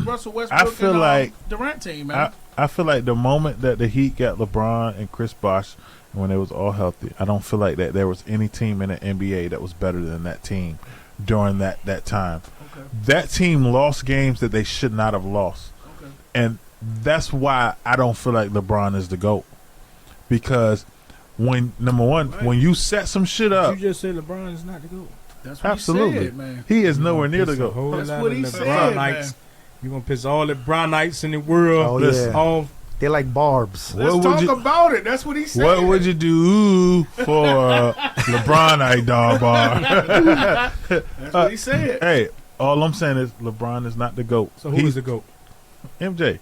C: Russell Westbrook
A: feel
C: and
A: like-
C: Durant team, man.
A: I feel like the moment that the Heat got LeBron and Chris Bosh, when they was all healthy, I don't feel like that there was any team in the NBA that was better than that team during that time.
C: Okay.
A: That team lost games that they should not have lost.
C: Okay.
A: And that's why I don't feel like LeBron is the GOAT. Because when, number one,
C: Right.
A: when you set some shit
B: Did
A: up,
B: you just say LeBron is not the GOAT?
C: That's what
A: absolutely,
C: he said, man.
A: he is nowhere near the
B: Piss a
A: GOAT.
B: whole
C: That's
B: lot
C: what
B: of
C: he
B: LeBron
C: said,
B: Knights.
C: man.
B: You're going to piss all the LeBronites in the world
D: Oh,
A: Listen.
D: yeah.
B: off.
D: They're like barbs.
A: What
C: Let's
A: would
C: talk
A: you-
C: about it. That's what he said.
A: What would you do for LeBron dog bar?
C: That's what he said.
A: Hey, all I'm saying is LeBron is not the GOAT.
B: So who is the GOAT?
A: MJ.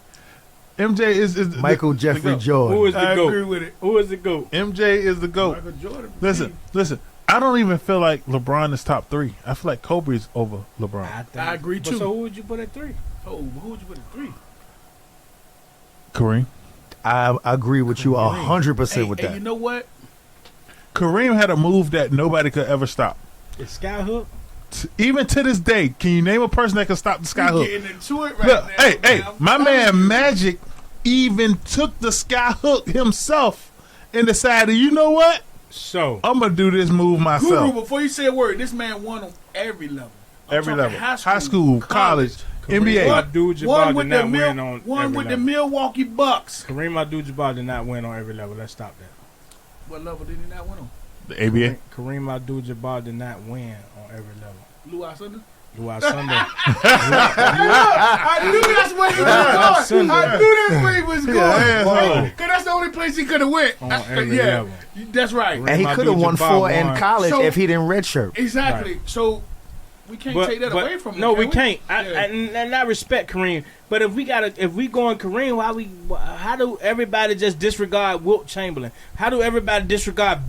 A: MJ is
D: Michael
A: the
D: Jeffrey
A: GOAT.
D: Jordan.
B: Who is the
C: I agree
B: GOAT?
C: with it.
B: Who is the GOAT?
A: MJ is the GOAT.
C: Michael Jordan.
A: Listen. I don't even feel like LeBron is top 3. I feel like Kobe's over LeBron.
C: I agree,
B: But
C: too.
B: so who would you put at 3?
C: Oh, who would you put at 3?
A: Kareem.
D: I agree with you 100% with
C: Hey,
D: that.
C: you know what?
A: Kareem had a move that nobody could ever stop.
B: Is Skyhook?
A: Even to this day, can you name a person that can stop the sky
C: We
A: hook?
C: getting into it right
A: Look,
C: now.
A: hey,
C: man.
A: my
C: I'm
A: man
C: telling you.
A: Magic even took the sky hook himself and decided, you know what?
B: So,
A: I'm gonna do this move
C: Guru,
A: myself.
C: before you say a word, this man won on every level. I'm
A: Every
C: talking
A: level, high school, college,
B: Kareem
A: NBA.
B: Abdul-Jabbar
C: One
B: did
C: with
B: not
C: the
B: win on
C: one
B: every
C: with the
B: level.
C: Milwaukee Bucks.
B: Kareem Abdul-Jabbar did not win on every level. Let's stop that.
C: What level did he not win on?
A: The ABA.
B: Kareem Abdul-Jabbar did not win on every level.
C: Lou Alcindor?
B: Luau Sunday.
C: I knew that's where he was going. I knew that's where he was going.
A: asshole.
C: Because that's the only place he could have went.
B: On every
C: Yeah,
B: level.
C: that's right.
D: And he
B: My
D: could have
B: dude
D: won
B: Jabbar
D: 4 in
B: won.
D: college
C: So-
D: if he didn't redshirt.
C: Exactly. So we can't take that away from him.
B: No,
C: can
B: we can't.
C: Yeah.
B: And I respect Kareem, but if we going Kareem, how do everybody just disregard Wilt Chamberlain? How do everybody disregard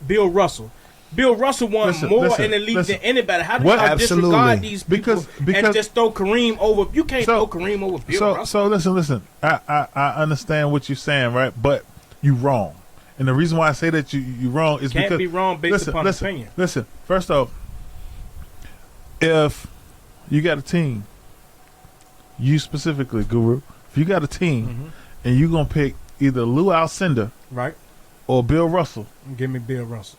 B: Bill Russell? Bill Russell won more in the league than anybody. How do y'all disregard these people and just throw Kareem over? You can't throw Kareem over Bill Russell.
A: So listen. I understand what you're saying, right? But you wrong. And the reason why I say that you wrong is
B: Can't
A: because
B: be wrong based upon opinion.
A: Listen, first off, if you got a team, you specifically, Guru, if you got a team and you're going to pick either Lou Alcindor
B: Right?
A: or Bill Russell,
B: Give me Bill Russell.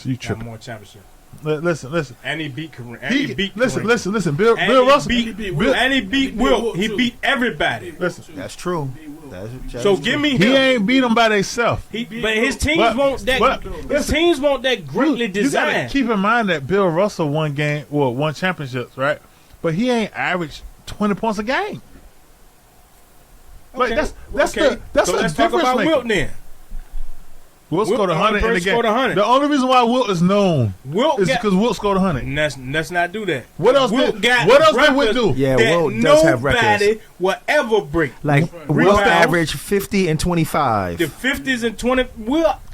A: you
B: Got
A: tripping.
B: more championship.
A: Listen.
B: And he beat Kareem. And he beat
A: Listen.
B: Kareem.
A: Bill Russell.
B: And he beat Wilt. He beat everybody.
A: Listen.
D: That's true.
B: So give me him.
A: He ain't beat them by themselves.
B: But his teams won't that greatly
A: You gotta
B: designed.
A: keep in mind that Bill Russell won championships, right? But he ain't averaged 20 points a game. Like that's
B: so
A: the
B: let's talk
A: difference
B: about
A: maker.
B: Wilt then.
A: Wilt scored 100 in the game.
B: Scored 100.
A: The only reason why Wilt is known is because Wilt scored 100.
B: Let's not do that.
A: What else did Wilt do?
D: Yeah,
B: that
D: Wilt does have records.
B: nobody will ever break.
D: Like Wilt
B: Rebounds.
D: average 50 and 25.
B: The 50s and 20.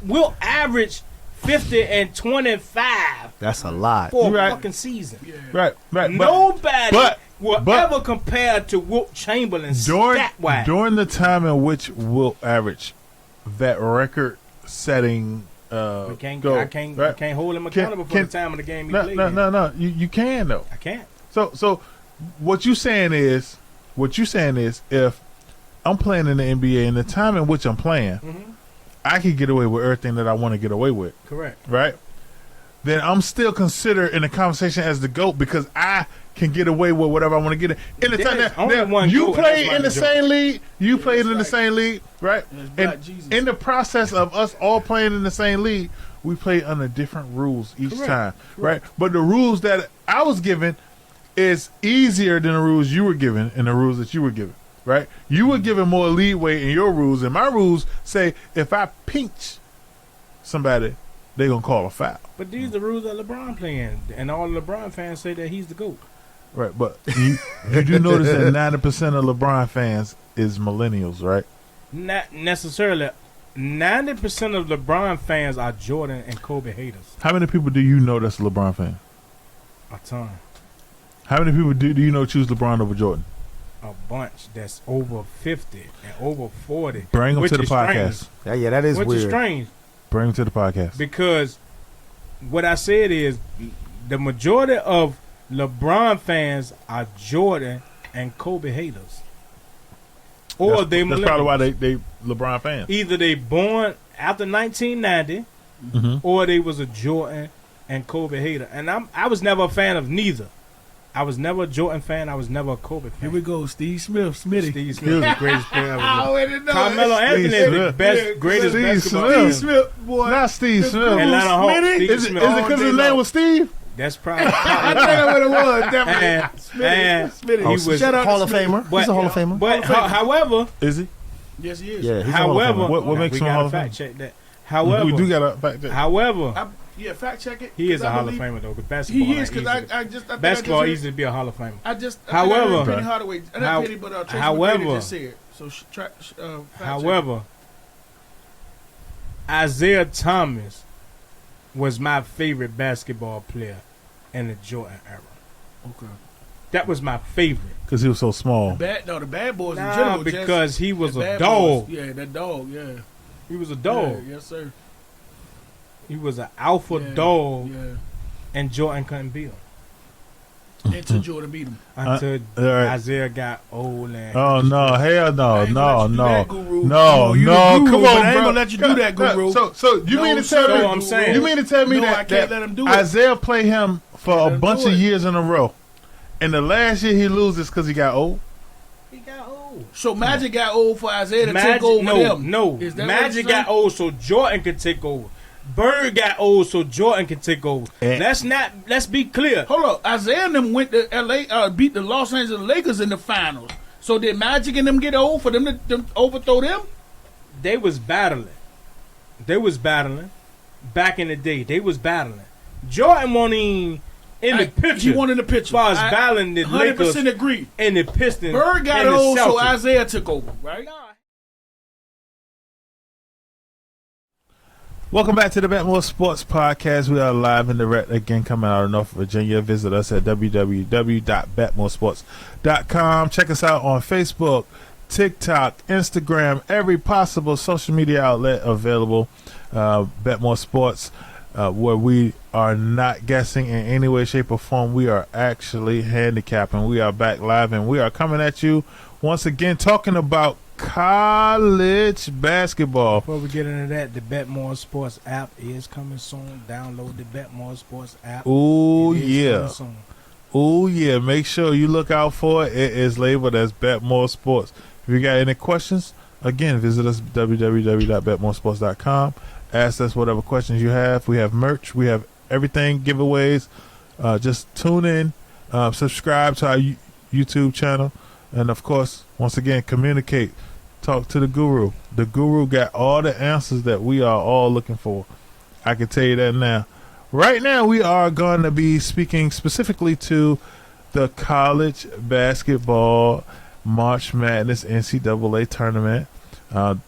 B: We'll average 50 and 25
D: That's a lot.
B: for
A: Right.
B: a fucking season.
A: Right.
B: Nobody will
A: but-
B: ever compare to Wilt Chamberlain stat-wise.
A: During the time in which Wilt averaged that record-setting
B: I can't hold him
A: Can-
B: accountable for
A: can-
B: the time of the game he played.
A: No. You can though.
B: I can't.
A: So what you saying is if I'm playing in the NBA and the time in which I'm playing, I can get away with everything that I want to get away with,
B: Correct.
A: right? Then I'm still considered in the conversation as the GOAT because I can get away with whatever I want to get in the time
B: There's only one
A: you
B: GOAT, and
A: played
B: that's
A: in the
B: Michael
A: same league. You played in the
C: right.
A: same league, right?
C: And it's
A: And
C: Black Jesus.
A: in the process of us all playing in the same league, we played under different rules each
B: Correct.
A: time, right? But the rules that I was given is easier than the rules you were given and the rules that you were given, right? You were given more leeway in your rules, and my rules say if I pinch somebody, they're going to call a foul.
B: But these are the rules that LeBron playing, and all LeBron fans say that he's the GOAT.
A: Right, but you do notice that 90% of LeBron fans is millennials, right?
B: Not necessarily. 90% of LeBron fans are Jordan and Kobe haters.
A: How many people do you know that's a LeBron fan?
B: A ton.
A: How many people do you know choose LeBron over Jordan?
B: A bunch that's over 50 and over 40.
A: Bring them
B: which
A: to the
B: is
A: podcast.
B: strange.
D: That is
B: Which
D: weird.
B: is strange
A: Bring them to the podcast.
B: because what I said is the majority of LeBron fans are Jordan and Kobe haters. Or
A: That's probably why they LeBron fans.
B: either they born after 1990 or they was a Jordan and Kobe hater. And I was never a fan of neither. I was never a Jordan fan. I was never a Kobe fan.
C: Here we go, Steve Smith, Smitty.
B: Steve Smith, the greatest player ever.
C: I already know.
B: Carmelo Anthony is the
A: Smith.
B: best, greatest
A: Steve
B: basketball
A: Smith.
B: player.
C: Steve Smith, boy.
A: Not Steve Smith.
B: Atlanta Hawks.
C: Smitty?
B: Steve
A: Is it
B: Smith.
A: because his name was Steve?
B: That's probably.
C: I think that's what it was. Definitely.
B: And-
C: Smitty.
B: he was
C: Shout out
D: Hall
C: to
D: of
C: Smitty.
D: Famer. He's a Hall of Famer.
B: But however,
A: Is he?
C: Yes, he is.
D: Yeah, he's a Hall of
B: however,
D: Famer.
A: What makes
B: we
A: him a Hall
B: gotta
A: of
B: fact
A: Famer?
B: check that. However,
A: We do got a fact check.
B: however,
C: Yeah, fact check it.
B: he is
C: 'cause
B: a
C: I
B: Hall of
C: believe
B: Famer though. Because basketball,
C: He is
B: ain't
C: because
B: easy.
C: I just I
B: Basketball
C: think I
B: easy to be a Hall of Famer.
C: I just
B: However-
C: Penny Hardaway, not Penny, but Tracy
B: however-
C: McGrady just said. So fact
B: However, Isaiah Thomas was my favorite basketball player in the Jordan era.
C: check. Okay.
B: That was my favorite.
A: Because he was so small.
C: The bad boys in
B: Nah,
C: general.
B: because he was
C: the
B: a
C: bad
B: dog.
C: boys. Yeah, that dog. Yeah.
B: He was a dog.
C: Yeah, yes, sir.
B: He was an alpha
C: Yeah,
B: dog,
C: Yeah.
B: and Jordan couldn't beat him
C: Until Jordan beat him.
B: until
A: all right.
B: Isaiah got old and.
A: Oh no! Hell no!
C: I ain't gonna let you do that, Guru.
A: No!
C: You the
A: No!
C: guru,
A: Come
C: but
A: on,
C: I ain't
A: bro.
C: gonna let you do that, Guru.
A: So you mean to tell
C: sir,
A: me?
B: I'm saying.
A: You mean to tell me
C: No,
A: that,
C: I can't
A: that
C: let him do it.
A: Isaiah played him for
C: Let
A: a
C: him
A: bunch
C: do
A: of
C: it.
A: years in a row, and the last year he loses because he got old?
B: He got old.
C: So Magic got old for Isaiah to take over
B: no,
C: them.
B: no.
C: Is that what
B: Magic
C: you're
B: got old so Jordan could take over. Bird got old so Jordan can take over. Let's be clear.
C: Hold up. Isaiah and them went to L.A., beat the Los Angeles Lakers in the finals. So did Magic and them get old for them to overthrow them?
B: They was battling. Back in the day, they was battling. Jordan won't even in the picture.
C: He won in the picture.
B: As far as battling the
C: 100%
B: Lakers
C: agree.
B: and the Pistons.
C: Bird got
B: and
C: old,
B: the
C: so
B: Celtics.
C: Isaiah took over, right?
A: Welcome back to the BetMoorSports podcast. We are live and direct again, coming out of North Virginia. Visit us at www.betmoorsports.com. Check us out on Facebook, TikTok, Instagram, every possible social media outlet available. BetMoorSports, where we are not guessing in any way, shape, or form. We are actually handicapping. We are back live, and we are coming at you once again talking about college basketball.
B: Before we get into that, the BetMoorSports app is coming soon. Download the BetMoorSports app.
A: Oh,
B: It is
A: yeah.
B: coming soon.
A: Oh, yeah. Make sure you look out for it. It is labeled as BetMoorSports. If you got any questions, again, visit us at www.betmoorsports.com. Ask us whatever questions you have. We have merch. We have everything, giveaways. Just tune in. Subscribe to our YouTube channel. And, of course, once again, communicate. Talk to the guru. The guru got all the answers that we are all looking for. I can tell you that now. Right now, we are going to be speaking specifically to the college basketball March Madness NCAA tournament.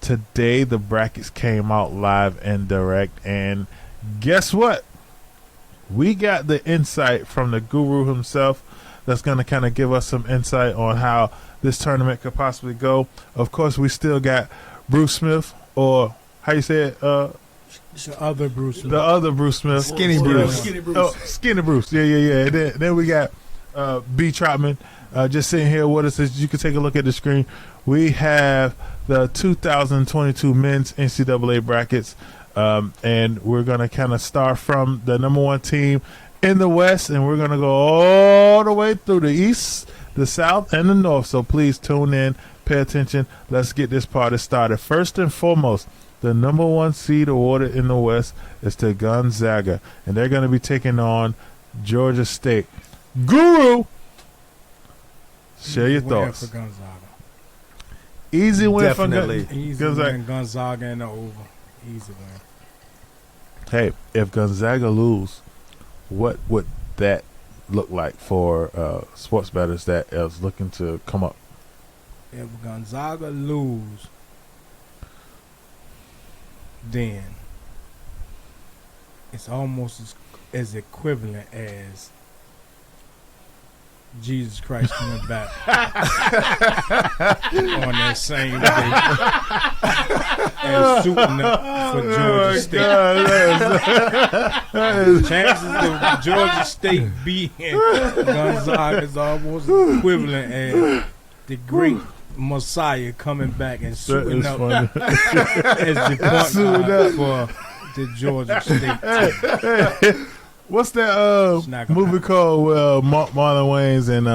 A: Today, the brackets came out live and direct. And guess what? We got the insight from the guru himself that's going to kind of give us some insight on how this tournament could possibly go. Of course, we still got Bruce Smith, or how you say it?
B: The other Bruce Smith.
A: The other Bruce Smith.
D: Skinny Bruce.
C: Skinny Bruce.
A: Oh, Skinny Bruce. Yeah. And then we got B. Trotman just sitting here with us. As you can take a look at the screen. We have the 2022 men's NCAA brackets, and we're going to kind of start from the number one team in the West, and we're going to go all the way through the East, the South, and the North. So please tune in, pay attention. Let's get this party started. First and foremost, the number one seed awarded in the West is to Gonzaga, and they're going to be taking on Georgia State. Guru, share your thoughts.
B: For Gonzaga.
A: Easy win
D: Definitely.
A: for
B: Easy
A: Gonzaga.
B: win, Gonzaga in the over. Easy win.
A: Hey, if Gonzaga lose, what would that look like for sports bettors that is looking to come up?
B: If Gonzaga lose, then it's almost as equivalent as Jesus Christ coming back on that same day and suiting up for Georgia State. Chances of Georgia State beating Gonzaga is almost equivalent as the great Messiah coming back and suiting up as the point guard for the Georgia State team.
A: What's that movie called where Marlon Wayans and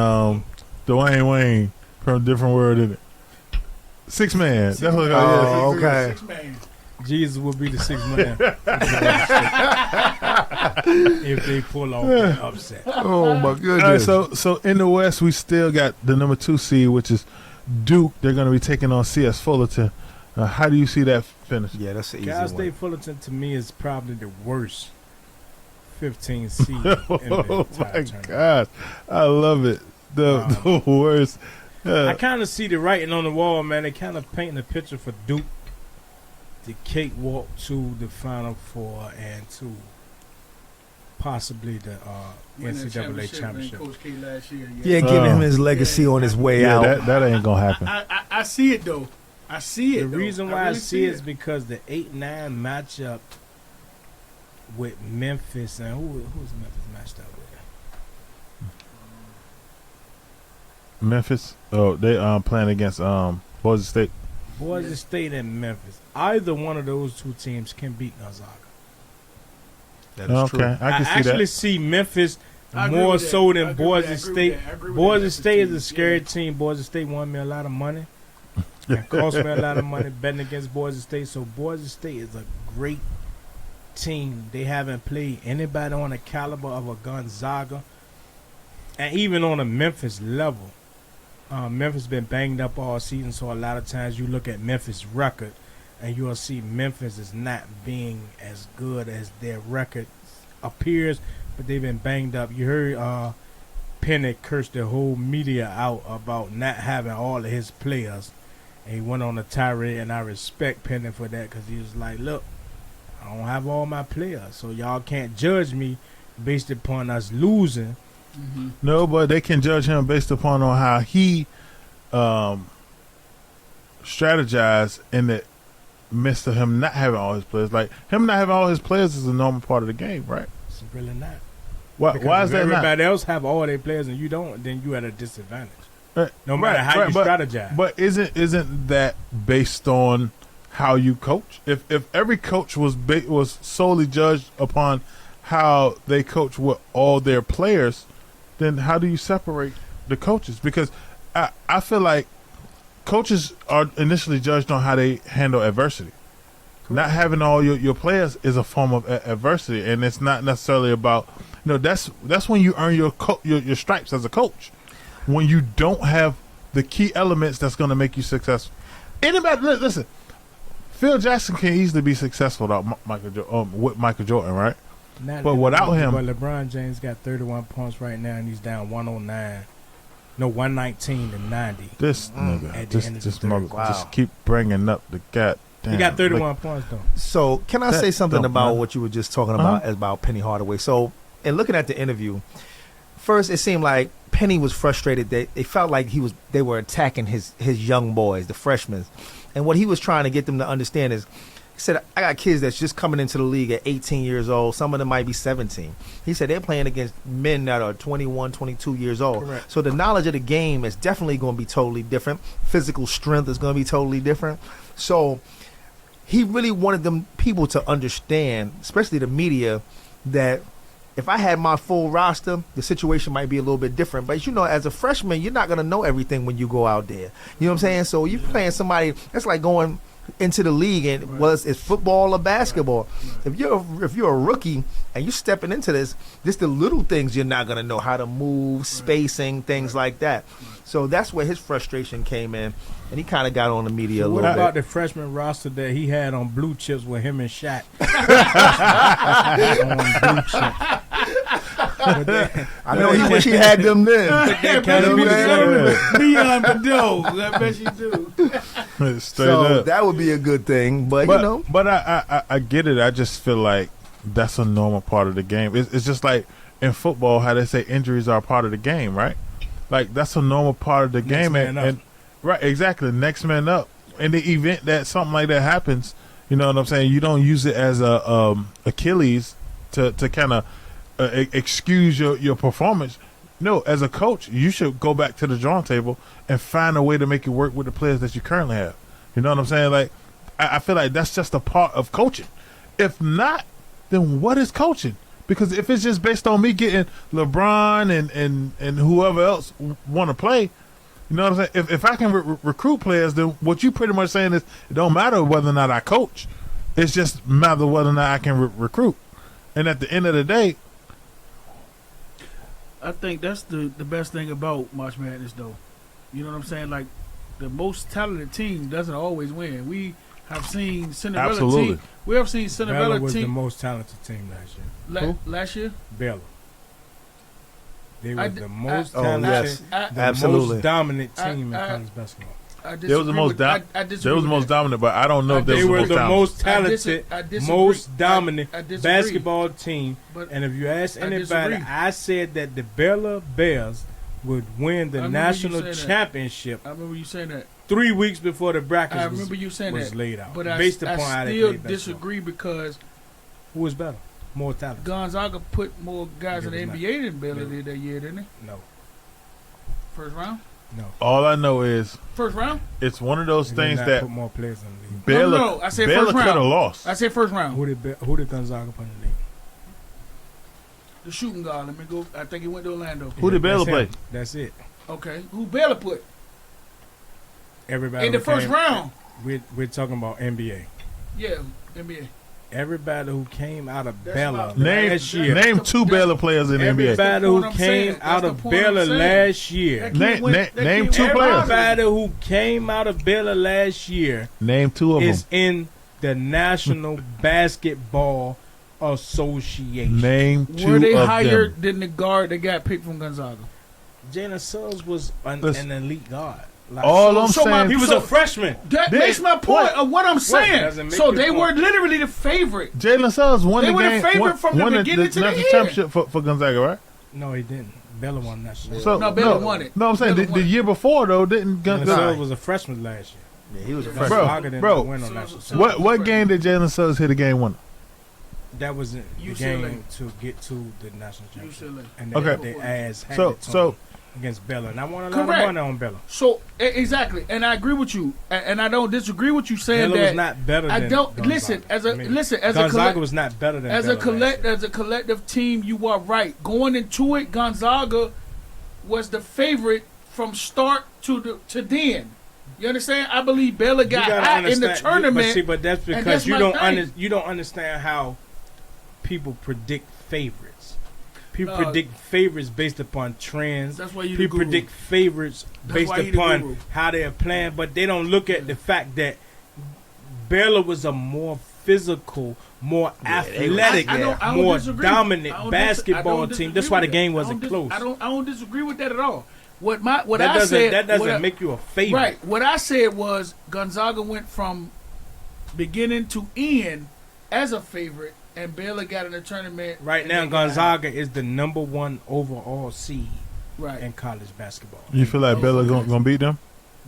A: Dwayne Wayne from Different World in it? Six Man. That's what it's called.
D: Oh, okay.
C: 6 man.
B: Jesus will be the sixth man if they pull off the upset.
D: Oh my
A: All right,
D: goodness.
A: so in the West, we still got the number 2 seed, which is Duke. They're going to be taking on C.S. Fullerton. How do you see that finish?
D: Yeah, that's an easy
B: Cal
D: one.
B: State Fullerton to me is probably the worst 15 seed in the
A: Oh
B: entire
A: my
B: tournament.
A: gosh, I love it. The worst.
B: I kind of see the writing on the wall, man. They kind of painting a picture for Duke, the cakewalk to the Final Four and to possibly the
C: Win that
B: NCAA championship.
C: Coach K last year.
D: Yeah, giving him his legacy on his way
A: Yeah,
D: out.
A: that ain't gonna happen.
C: I see it though. I see it.
B: The
C: though.
B: reason why I
C: really
B: see it is because the 8-9 matchup with Memphis, and who's Memphis matched up with?
A: Memphis. Oh, they playing against Boise State.
B: Boise State and Memphis. Either one of those two teams can beat Gonzaga.
D: That is
A: Okay,
D: true.
A: I can see
B: actually
A: that.
B: see Memphis
C: I agree
B: more
C: with that.
B: so
C: I
B: than
C: agree with
B: Boise
C: that. I agree
B: State.
C: with that. I agree with
B: Boise
C: that.
B: State is a
C: Yeah.
B: scary team. Boise State won me a lot of money. It cost me a lot of money betting against Boise State. So Boise State is a great team, they haven't played anybody on the caliber of a Gonzaga, and even on a Memphis level. Memphis been banged up all season, so a lot of times you look at Memphis' record, and you'll see Memphis is not being as good as their record appears, but they've been banged up. You heard Penny cursed the whole media out about not having all of his players, and he went on a tirade, and I respect Penny for that, because he was like, look, I don't have all my players, so y'all can't judge me based upon us losing.
C: Mm-hmm.
A: No, but they can judge him based upon on how he strategized in the midst of him not having all his players. Like, him not having all his players is a normal part of the game, right?
B: It's really not.
A: Why is that not?
B: Everybody else have all their players and you don't, then you at a disadvantage. No matter
A: Right,
B: how
A: right,
B: you strategize.
A: But isn't that based on how you coach? If every coach was solely judged upon how they coach with all their players, then how do you separate the coaches? Because I feel like coaches are initially judged on how they handle adversity. Correct. Not having all your players is a form of adversity, and it's not necessarily about, that's when you earn your stripes as a coach. When you don't have the key elements that's going to make you successful. Anybody, listen, Phil Jackson can easily be successful with Michael Jordan, right? But without him,
B: but LeBron James got 31 points right now, and he's down 109. No, 119 to 90.
A: This nigga,
D: Wow.
A: just keep bringing up the goddamn.
B: He got 31 points though.
D: So can I say something about
A: matter.
D: what you were just talking about Penny Hardaway? So in looking at the interview, first it seemed like Penny was frustrated that they felt like they were attacking his young boys, the freshmen, and what he was trying to get them to understand is, he said, I got kids that's just coming into the league at 18 years old. Some of them might be 17. He said they're playing against men that are 21, 22 years old.
B: Correct.
D: So the knowledge of the game is definitely going to be totally different. Physical strength is going to be totally different. So he really wanted them people to understand, especially the media, that if I had my full roster, the situation might be a little bit different. But, as a freshman, you're not going to know everything when you go out there. You know what I'm saying? So you're playing somebody, that's like going into the league, and it's football or basketball. If you're a rookie and you're stepping into this, just the little things you're not gonna know how to move, spacing, things like that. So that's where his frustration came in, and he kind of got on the media a little bit.
B: What about the freshman roster that he had on Blue Chips with him and Shaq? On Blue Chips.
D: I know he wish he had them then.
C: Leon Bedell, I bet you do.
D: So
A: up.
D: that would be a good thing, but
A: But I get it. I just feel like that's a normal part of the game. It's just like in football, how they say injuries are a part of the game, right? Like, that's a normal part of the game, and right, exactly. Next man up. In the event that something like that happens, you know what I'm saying? You don't use it as a Achilles to kind of excuse your performance. No, as a coach, you should go back to the drawing table and find a way to make it work with the players that you currently have. You know what I'm saying? Like, I feel like that's just a part of coaching. If not, then what is coaching? Because if it's just based on me getting LeBron and whoever else want to play, you know what I'm saying? If I can recruit players, then what you pretty much saying is it don't matter whether or not I coach. It's just matter whether or not I can recruit. And at the end of the day,
C: I think that's the best thing about March Madness, though. You know what I'm saying? Like, the most talented team doesn't always win. We have seen Cinderella
A: Absolutely.
C: team. We have seen Cinderella
B: Baylor was
C: team
B: the most talented team last year.
C: Last year.
B: Baylor. They were the most
D: Oh,
B: talented,
D: yes.
B: the
D: Absolutely.
B: most dominant team in college basketball.
A: they was the most dominant, but I don't know if
B: They were the most
C: I
B: talented,
C: disagree.
B: most dominant
C: I disagree.
B: basketball team.
C: But
B: And if you ask
C: I
B: anybody,
C: disagree.
B: I said that the Baylor Bears would win the
C: I remember you
B: national
C: saying that.
B: championship
C: I remember you saying that.
B: 3 weeks before the brackets
C: I remember you saying
B: was
C: that.
B: laid out.
C: But
B: based
C: I
B: upon how they
C: still
B: played basketball.
C: disagree because
B: Who was better? More talented?
C: Gonzaga put more guys in the
B: It was
C: NBA than Baylor
B: No.
C: did that year, didn't they?
B: No.
C: First round?
B: No.
A: All I know is
C: First round?
A: it's one of those
B: They did
A: things
B: not
A: that
B: put more players in the league.
A: Baylor,
C: No, I said
A: Baylor
C: first
A: could have
C: round.
A: lost.
C: I said first round.
B: Who did Gonzaga put in the league?
C: The shooting guard. Let me go. I think he went to Orlando.
A: Who did Baylor
B: That's
A: play?
B: it. That's it.
C: Okay. Who Baylor put?
B: Everybody
C: In the
B: who
C: first
B: came-
C: round.
B: We're talking about NBA.
C: Yeah, NBA.
B: everybody who came out of
C: That's
B: Baylor
C: my-
B: last year.
A: Name two Baylor players in the NBA.
B: Everybody
C: the
B: who
C: point I'm
B: came
C: saying.
B: out
C: That's
B: of
C: the point I'm
B: Baylor
C: saying.
B: last year.
C: That
A: Name-
C: kid went-
A: name-
C: that
A: name
C: kid
A: two
C: went
A: players.
C: positive.
B: Everybody who came out of Baylor last year
A: Name two of
B: is
A: them.
B: in the National Basketball Association.
A: Name two
C: Were they
A: of
C: higher
A: them.
C: than the guard that got picked from Gonzaga?
B: Jalen Suggs was an
A: Listen.
B: elite guard. Like,
A: All I'm
C: so my-
A: saying,
B: he was
C: so-
B: a freshman.
C: That
A: They-
C: makes my point of what I'm saying.
B: Doesn't make
C: So
B: your
C: they
B: point.
C: were literally the favorite.
A: Jalen Suggs won
C: They
A: the
C: were the
A: game.
C: favorite from the beginning to the
A: national
C: end.
A: championship for Gonzaga, right?
B: No, he didn't. Baylor won that shit.
A: So
C: No, Baylor won it.
A: No, I'm saying
C: Baylor
A: the
C: won it.
A: year before though didn't
B: Jalen
A: Gonzaga.
B: Suggs was a freshman last year.
D: Yeah, he was a
C: Bro,
D: freshman.
B: Gonzaga didn't
A: bro,
B: win on
C: so-
B: national
C: so-
B: championship.
A: What game did Jalen Suggs hit a game winner?
B: That was the
C: UCLA.
B: game to get to the national championship.
C: UCLA.
B: And
A: Okay.
B: they ass handed
A: So
B: to
A: so
B: him against Baylor. And I won a lot of
C: Correct.
B: money on Baylor.
C: So exactly, and I agree with you, and I don't disagree with you saying
B: Baylor was
C: that.
B: not better than
C: I don't
B: Gonzaga.
C: listen as a
B: I mean,
C: listen as a
B: Gonzaga
C: collect,
B: was not better than
C: as
B: Baylor
C: a collect
B: last year.
C: as a collective team. You are right. Going into it, Gonzaga was the favorite from start to then. You understand? I believe Baylor
B: You
C: got
B: gotta
C: hot in the
B: understand-
C: tournament.
B: But see, but that's because
C: that's
B: you
C: my
B: don't
C: thing.
B: you don't understand how people predict favorites. People
C: Uh,
B: predict favorites based upon trends.
C: That's why you the
B: People
C: guru.
B: predict favorites
C: That's
B: based
C: why you the guru.
B: upon how they're playing, but they don't look at the fact that Baylor was a more physical, more athletic,
C: I don't
B: more
C: disagree. I
B: dominant
C: don't
B: basketball
C: disagree
B: team. That's why the
C: with
B: game
C: that.
B: wasn't close.
C: I don't disagree with that at all. What
B: that
C: I
B: doesn't
C: said
B: that doesn't
C: what I-
B: make you a favorite.
C: Right. What I said was Gonzaga went from beginning to end as a favorite, and Baylor got in the tournament.
B: Right
C: and
B: now,
C: they got
B: Gonzaga is the #1 overall seed
C: out. Right.
B: in college basketball.
A: You feel like Baylor gonna beat them?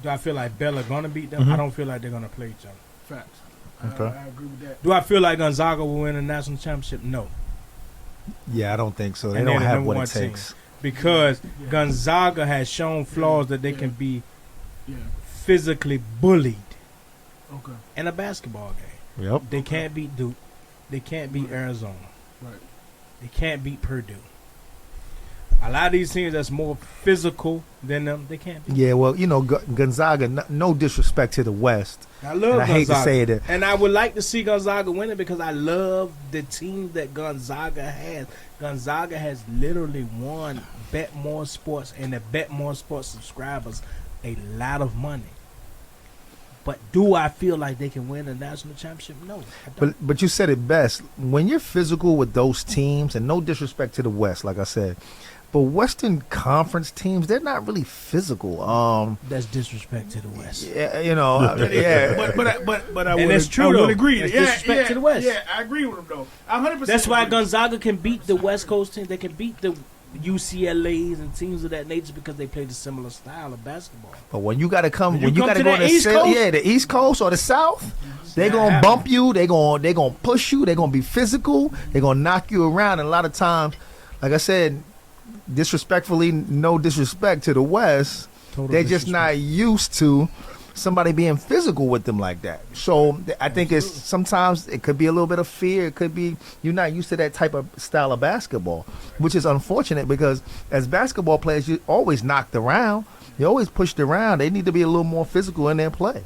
B: Do I feel like Baylor gonna beat them?
A: Mhm.
B: I don't feel like they're gonna play each other.
C: Facts.
A: Okay.
C: I agree with that.
B: Do I feel like Gonzaga will win a national championship? No,
D: Yeah, I don't think so. They
B: And
D: don't
B: they're the
D: have
B: number
D: what
B: one
D: it
B: team.
D: takes.
B: because
C: Yeah.
B: Gonzaga has shown flaws that they
C: Yeah.
B: can be
C: Yeah.
B: physically bullied
C: Okay.
B: in a basketball game.
D: Yep.
B: They can't beat Duke. They can't beat Arizona.
C: Right.
B: They can't beat Purdue. A lot of these teams that's more physical than them, they can't beat.
D: Yeah, well, Gonzaga, no disrespect to the West.
B: I love
D: And I hate
B: Gonzaga.
D: to say it.
B: And I would like to see Gonzaga win it because I love the team that Gonzaga has. Gonzaga has literally won BetMoorSports and the BetMoorSports subscribers a lot of money. But do I feel like they can win a national championship? No. I don't.
D: But you said it best. When you're physical with those teams, and no disrespect to the West, like I said, but Western Conference teams, they're not really physical.
B: That's disrespect to the West.
D: Yeah, yeah.
C: But I
B: And
C: would
B: that's true,
C: I would
B: though.
C: agree.
B: That's
C: Yeah,
B: disrespect
C: yeah,
B: to the West.
C: Yeah, I agree with him though. 100%.
B: That's why
C: agree.
B: Gonzaga can beat the West Coast team. They can beat the UCLA's and teams of that nature because they play the similar style of basketball.
D: But when you got to come,
B: When
D: when
B: you
D: you
B: come
D: got to
B: to
D: go
B: the
D: to
B: East Coast?
D: the East Coast or the South, they
B: not
D: gonna
B: happening.
D: bump you. They gonna push you. They gonna be physical. They gonna knock you around. And a lot of times, like I said, disrespectfully, no disrespect to the West,
B: Total
D: they're just
B: disrespect.
D: not used to somebody being physical with them like that. So I think it's sometimes it could be a little bit of fear. It could be you're not used to that type of style of basketball, which is unfortunate because as basketball players, you're always knocked around. You're always pushed around. They need to be a little more physical in their play.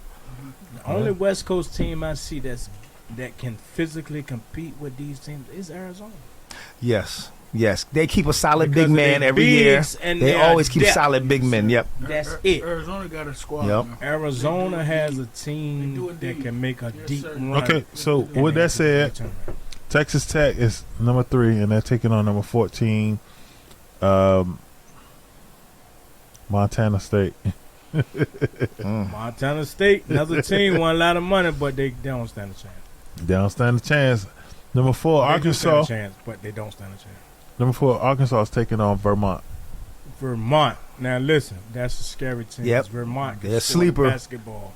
B: The only West Coast team I see that can physically compete with these teams is Arizona.
D: Yes. Yes, they keep a solid
B: Because
D: big
B: of
D: man
B: their
D: every year.
B: bigs and
D: They
B: their
D: always keep
B: depth.
D: solid big men. Yep.
B: That's it.
C: Arizona got a squad.
D: Yep.
C: man.
B: Arizona has a
C: They do
B: team
C: indeed.
B: that can make a
C: Yes,
B: deep
C: sir.
B: run.
A: Okay, so
B: in
A: with
B: the
A: that said,
B: tournament.
A: Texas Tech is number 3, and they're taking on number 14, Montana State.
B: Montana State, another team, won a lot of money, but they don't stand a chance.
A: They don't stand a chance. Number 4,
B: They do
A: Arkansas.
B: stand a chance, but they don't stand a chance.
A: Number 4, Arkansas is taking on Vermont.
B: Vermont. Now listen, that's a scary team.
D: Yep.
B: Vermont can
D: They're a
B: score
D: sleeper.
B: basketball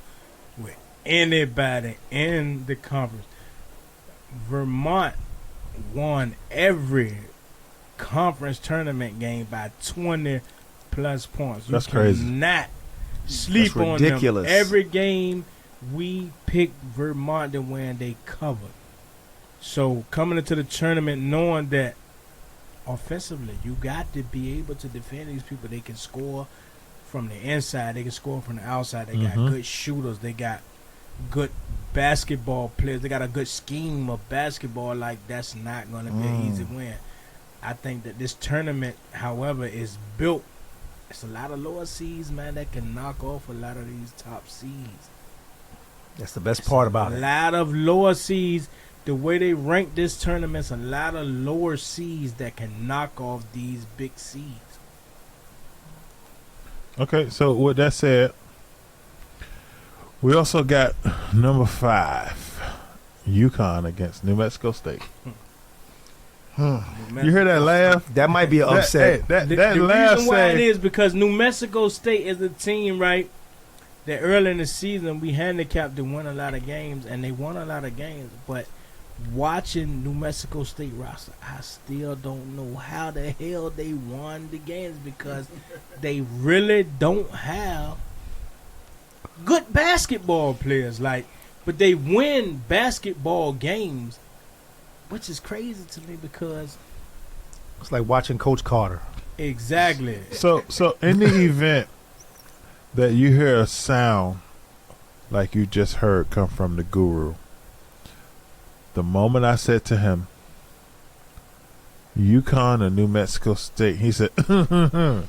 B: with anybody in the conference. Vermont won every conference tournament game by 20 plus points.
A: That's crazy.
B: Not sleep
D: That's
B: on
D: ridiculous.
B: them. Every game we picked Vermont to win, they covered. So coming into the tournament knowing that offensively, you got to be able to defend these people. They can score from the inside. They can score from the outside. They got
A: Mhm.
B: good shooters. They got good basketball players. They got a good scheme of basketball. Like, that's not going to be an easy win. I think that this tournament, however, is built. It's a lot of lower seeds, man, that can knock off a lot of these top seeds.
D: That's the best part about it.
B: A lot of lower seeds. The way they rank this tournament's a lot of lower seeds that can knock off these big seeds.
A: Okay, so with that said, we also got number 5, UConn against New Mexico State. You hear that laugh?
D: That might be an upset.
A: That
B: The
A: laugh
B: reason why it
A: say,
B: is because New Mexico State is a team, right, that early in the season we handicapped to win a lot of games, and they won a lot of games. But watching New Mexico State roster, I still don't know how the hell they won the games because they really don't have good basketball players. Like, but they win basketball games, which is crazy to me because
D: It's like watching Coach Carter.
B: exactly.
A: so in the event that you hear a sound like you just heard come from the guru, the moment I said to him, UConn or New Mexico State, he said, that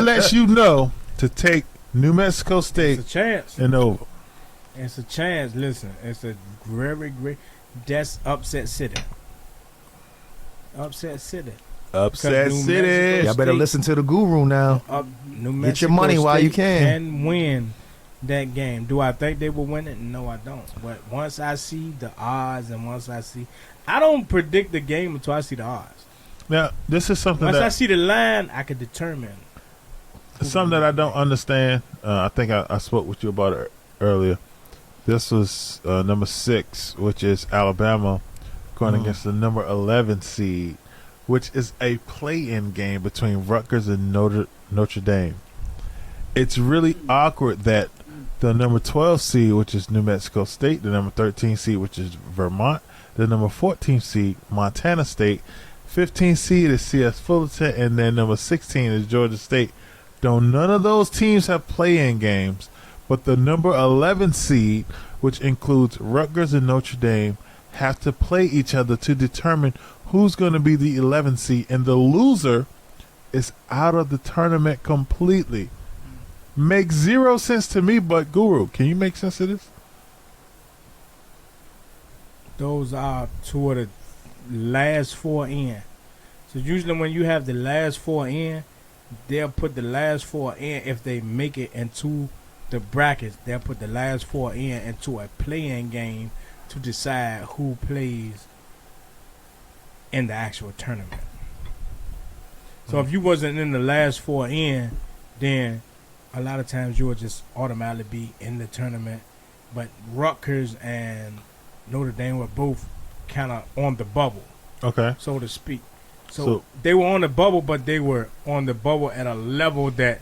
A: lets you know to take New Mexico
B: It's
A: State
B: a chance.
A: and over.
B: It's a chance. Listen, it's a very great. That's upset city. Upset city.
A: Upset
B: New
A: City.
B: Mexico
D: Y'all better
B: State-
D: listen to the guru now.
B: New
D: Get
B: Mexico
D: your money while you
B: State
D: can.
B: win that game. Do I think they will win it? No, I don't. But once I see the odds and I don't predict the game until I see the odds.
A: Now, this is something
B: Once I
A: that
B: see the line, I can determine.
A: something that I don't understand. I think I spoke with you about it earlier. This was number 6, which is Alabama, going against the number 11 seed, which is a play-in game between Rutgers and Notre Dame. It's really awkward that the number 12 seed, which is New Mexico State, the number 13 seed, which is Vermont, the number 14 seed, Montana State, 15 seed is CS Fullerton, and then number 16 is Georgia State. Though none of those teams have play-in games, but the number 11 seed, which includes Rutgers and Notre Dame, have to play each other to determine who's going to be the 11 seed, and the loser is out of the tournament completely. Makes zero sense to me, but Guru, can you make sense of this?
B: Those are two of the last 4 in. So usually when you have the last 4 in, they'll put the last 4 in. If they make it into the brackets, they'll put the last 4 in into a play-in game to decide who plays in the actual tournament. So if you wasn't in the last 4 in, then a lot of times you would just automatically be in the tournament. But Rutgers and Notre Dame were both kind of on the bubble,
A: Okay.
B: so to speak. So
A: So-
B: they were on the bubble, but they were on the bubble at a level that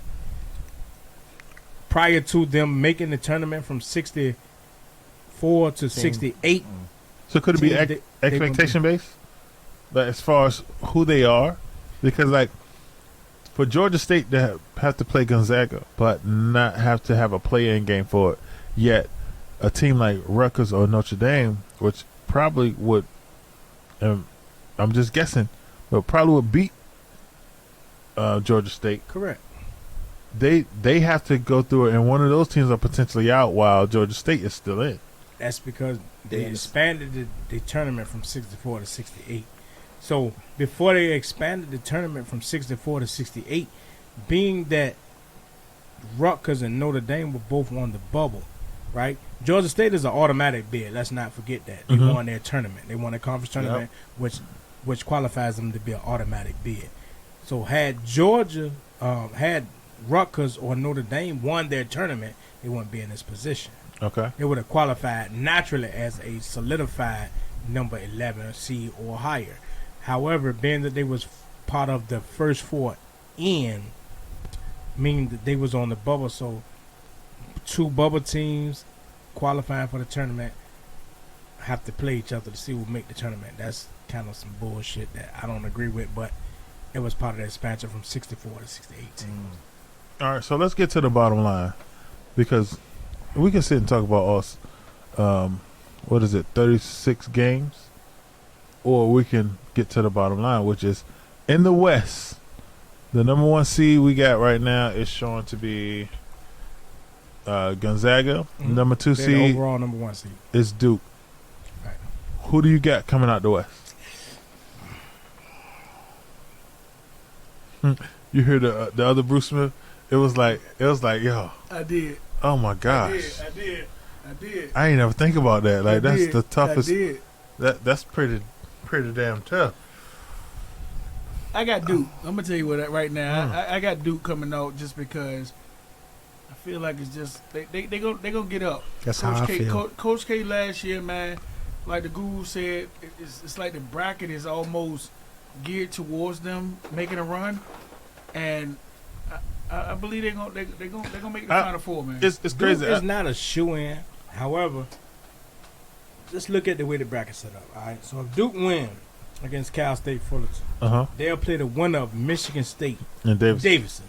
B: prior to them making the tournament from 64 to 68,
A: So could it be
B: Team, they
A: expectation based? Like as far as who they are? Because like for Georgia State to have to play Gonzaga, but not have to have a play-in game for it. Yet a team like Rutgers or Notre Dame, which probably would, I'm just guessing, but probably would beat Georgia State.
B: correct.
A: They have to go through it, and one of those teams are potentially out while Georgia State is still in.
B: That's because they
D: Yes.
B: expanded the tournament from 64 to 68. So before they expanded the tournament from 64 to 68, being that Rutgers and Notre Dame were both on the bubble, right? Georgia State is an automatic bid. Let's not forget that. They
A: Mhm.
B: won their tournament. They won a conference tournament, which qualifies them to be an automatic bid. So had Georgia, had Rutgers or Notre Dame won their tournament, they wouldn't be in this position.
A: Okay.
B: They would have qualified naturally as a solidified number 11 seed or higher. However, being that they was part of the first 4 in, meaning that they was on the bubble, so 2 bubble teams qualifying for the tournament have to play each other to see who make the tournament. That's kind of some bullshit that I don't agree with, but it was part of the expansion from 64 to 68 teams.
A: All right, so let's get to the bottom line, because we can sit and talk about us. What is it? 36 games, or we can get to the bottom line, which is in the West. The number 1 seed we got right now is showing to be Gonzaga.
B: Mhm.
A: Number 2
B: They're the
A: seed
B: overall number 1 seed.
A: is Duke.
B: Right.
A: Who do you got coming out the West? You hear the other Bruce Smith? It was like yo,
C: I did.
A: oh my gosh,
C: I did.
A: I ain't never think about that. Like that's the toughest.
C: I did.
A: That's pretty damn tough.
C: I got Duke. I'm gonna tell you what right now.
A: Mm.
C: I got Duke coming out just because I feel like it's just they gonna get up.
D: That's
C: Coach
D: how I
C: K,
D: feel.
C: Coach K last year, man, like the guru said, it's like the bracket is almost geared towards them making a run, and I believe they're gonna make the Final Four, man.
A: It's crazy.
B: Duke is not a shoe-in. However, just look at the way the bracket's set up. All right, so if Duke win against Cal State Fullerton, they'll play the winner of Michigan State
A: And
B: Davidson.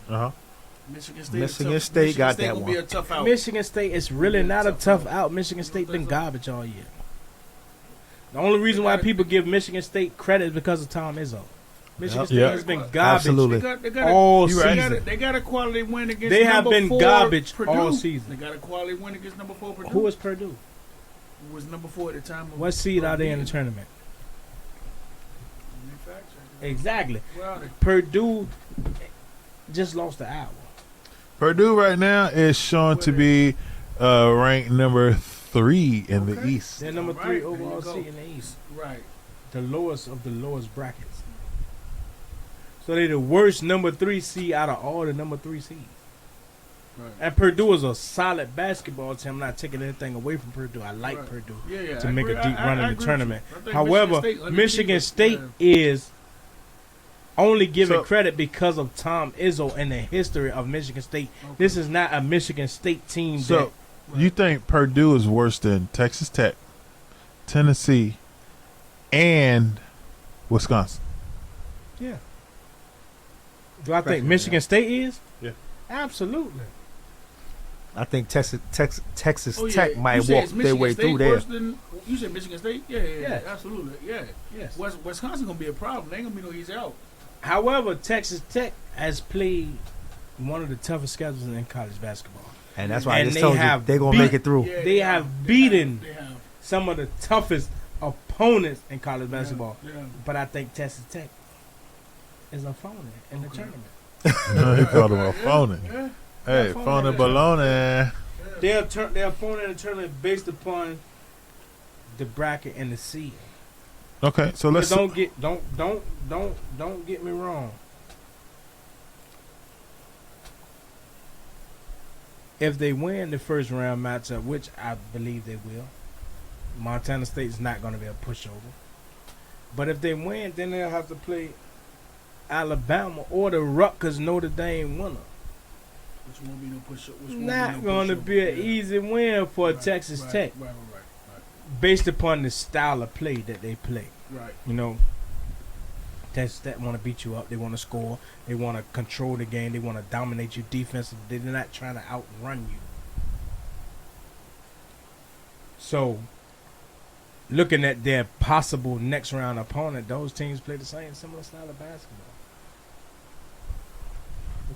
C: Michigan
D: State got that
C: will
D: one.
C: be a tough out.
B: Michigan State is really not a tough out. Michigan State been garbage all year. The only reason why people give Michigan State credit is because of Tom Izzo. Michigan State
A: Yep.
B: has been garbage
D: Absolutely.
B: all
C: They
B: season.
C: got a quality win against
B: They have
C: number
B: been
C: 4
B: garbage
C: Purdue.
B: all season.
C: They got a quality win against number 4 Purdue.
B: Who is Purdue?
C: Who was number 4 at the time?
B: What seed are they in the tournament? Exactly.
C: Well,
B: Purdue just lost to Iowa.
A: Purdue right now is shown to be ranked number 3 in the
C: Okay.
A: East.
B: They're number
C: All
B: 3
C: right, there
B: overall
C: you go.
B: seed in the East.
C: right.
B: The lowest of the lowest brackets. So they're the worst number 3 seed out of all the number 3 seeds.
C: Right.
B: And Purdue is a solid basketball team. I'm not taking anything away from Purdue. I like
C: Right.
B: Purdue
C: Yeah,
B: to
C: I
B: make
C: agree.
B: a deep
C: I
B: run in
C: agree
B: the
C: with
B: tournament.
C: you. I think
B: However, Michigan
C: undefeated.
B: State is only given
A: So-
B: credit because of Tom Izzo and the history of Michigan State.
C: Okay.
B: This is not a Michigan State team
A: So you think Purdue is worse than Texas Tech, Tennessee, and Wisconsin?
B: that. Yeah. Do I think Michigan State is?
A: Yeah.
B: Absolutely.
D: I think Texas
C: Oh, yeah.
D: Tech
C: You
D: might
C: said
D: walk
C: is
D: their
C: Michigan
D: way
C: State
D: through there.
C: worse than- you said Michigan State? Yeah,
B: Yes.
C: absolutely. Yeah.
B: Yes.
C: Wisconsin gonna be a problem. They ain't gonna be no easy out.
B: However, Texas Tech has played one of the toughest schedules in college basketball.
D: And that's why I
B: And
D: just
B: they
D: told you
B: have
D: they're going to
B: beat-
D: make it through.
C: Yeah,
B: They have beaten
C: They have.
B: some of the toughest opponents in college basketball.
C: Yeah.
B: But I think Texas Tech is a phony in the
C: Okay.
B: tournament.
A: No, he called him a phony.
C: Yeah.
A: Hey,
C: phony.
A: phony baloney.
B: They're phony in the tournament based upon the bracket and the seed.
A: Okay, so let's.
B: Don't get me wrong. If they win the first round matchup, which I believe they will, Montana State is not going to be a pushover. But if they win, then they'll have to play Alabama or the Rutgers Notre Dame winner.
C: Which won't be no push up.
B: Not going to be an easy win for Texas Tech,
C: Right.
B: based upon the style of play that they play.
C: Right.
B: You know, Texas Tech want to beat you up. They want to score. They want to control the game. They want to dominate you defensively. They're not trying to outrun you. So, looking at their possible next round opponent, those teams play the same similar style of basketball.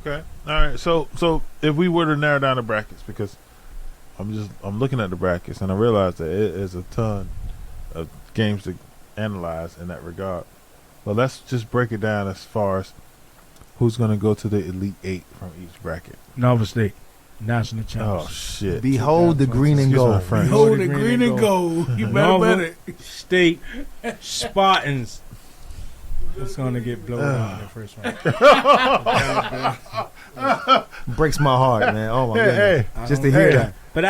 A: Okay. All right. So if we were to narrow down the brackets, because I'm looking at the brackets and I realize that it is a ton of games to analyze in that regard. But let's just break it down as far as who's going to go to the Elite Eight from each bracket.
B: Nova State, national
A: Oh
B: champions.
A: shit!
D: Behold the green and
A: Excuse my
D: gold.
A: French.
C: Behold the green and gold. You better
B: Nova
C: bet it.
B: State Spartans. It's going to get blown out in the first round.
D: Breaks my heart, man. Oh my
A: Hey,
D: goodness.
A: hey,
D: Just to hear
A: Hey.
D: that.
B: But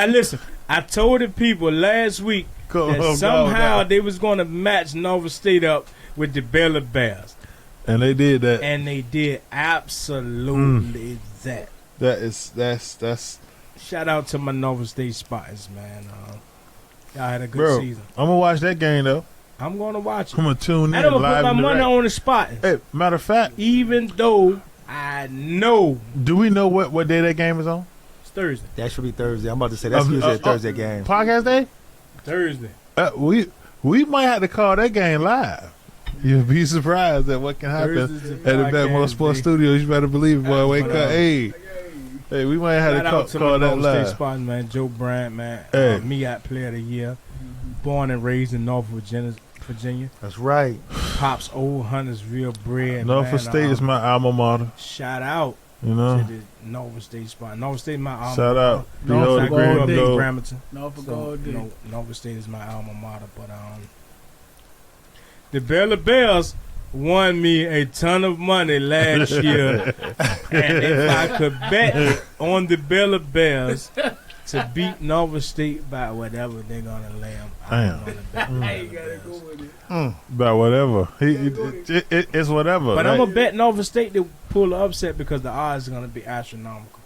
B: I told the people last week that somehow they was going to match Nova State up with the Baylor Bears.
A: and they did that.
B: And they did absolutely that.
A: That's
B: Shout out to my Nova State Spartans, man. Y'all had a good
A: bro.
B: season.
A: I'm gonna watch that game though.
B: I'm going to watch it.
A: I'm gonna tune in
B: I never put
A: live
B: my
A: and
B: money
A: direct.
B: on the Spartans.
A: Hey, matter of fact,
B: Even though I know
A: do we know what day that game is on?
B: Thursday.
D: That should be Thursday. I'm about to say that's usually a Thursday game.
A: Podcast day?
B: Thursday.
A: We might have to call that game live. You'll be surprised at what can happen
B: Thursday's
A: at
B: the
A: the
B: podcast
A: BetMoorSports
B: day.
A: Studios. You better believe it, boy. Wake
B: But,
A: up. Hey, we might have
B: Shout out
A: to
B: to
A: call
B: my
A: that
B: Nova State
A: live.
B: spots, man. Joe Bryant, man.
A: Hey.
B: MEAC Player of the Year. Born and raised in North Virginia.
D: That's right.
B: Pops old Huntersville bred.
A: Norfolk
B: man.
A: State is my alma mater.
B: Shout out
A: You know.
B: to the Nova State spot. Nova State is my alma
A: Shout out.
C: Norfolk
A: P.O. the
C: all
A: Green
C: day.
A: Gold.
B: Bramerton.
C: Norfolk
B: So,
C: all day.
B: Nova State is my alma mater, but the Baylor Bears won me a ton of money last year, and if I could bet on the Baylor Bears to beat Nova State by whatever they're gonna lay them, I'm gonna bet the
C: Hey, you
B: Baylor
C: gotta go
B: Bears.
C: with it.
A: About whatever. It's whatever.
B: But
A: right?
B: I'm gonna bet Nova State to pull the upset because the odds are gonna be astronomical.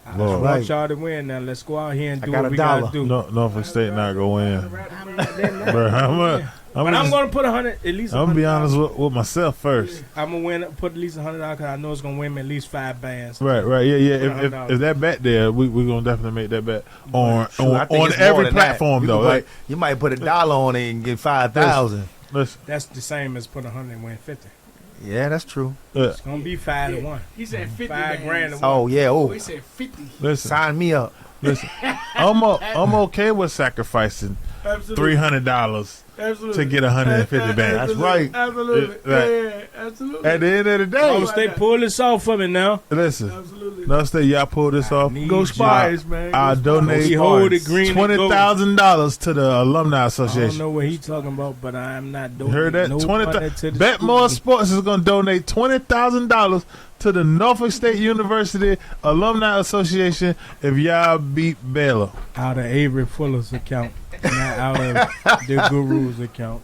B: I just
A: Lord.
B: want
D: Right.
B: y'all to win. Now let's go out here and
D: I
B: do
D: got
B: what
D: a
B: we
D: dollar.
B: gotta do.
A: Norfolk State not gonna win.
B: I'm not that mad.
A: Bro,
B: But I'm gonna put at least.
A: I'm gonna be
B: $100.
A: honest with myself first.
B: I'm gonna win. Put at least $100 because I know it's gonna win me at least 5 bands.
A: Right, yeah.
B: $100.
A: If that bet there, we gonna definitely make that bet on
D: Shoot, I think
A: on
D: it's more
A: every
D: than that.
A: platform
D: You
A: though.
D: could
A: Like,
D: put- you might put $1 on it and get 5,000.
A: listen,
B: That's the same as put 100 and win 50.
D: Yeah, that's true.
B: It's gonna be 5 to 1.
C: He said 50
B: $5 grand
C: bands.
B: to win.
D: Oh yeah.
C: Oh,
D: Oh,
C: he said 50.
A: listen,
D: sign me up.
A: listen. I'm okay with sacrificing
C: Absolutely.
A: $300
C: Absolutely.
A: to get 150 bands.
D: That's right.
C: Absolutely.
A: Right.
C: Yeah, absolutely.
A: At the end of the day,
B: Nova State pull this off for me now.
A: listen.
C: Absolutely.
A: North State, y'all pull this off.
B: need
C: Go
B: y'all.
C: Spies, man.
A: I'll donate
B: We hold it green and gold.
A: $20,000 to the Alumni
B: I don't
A: Association.
B: know what he's talking about, but I'm not
A: You
B: doing
A: heard that?
B: no
A: 20.
B: money to the
A: BetMoorSports is going to donate $20,000 to the Norfolk State University Alumni Association if y'all beat Baylor.
B: out of Avery Fuller's account, not out of the Guru's account.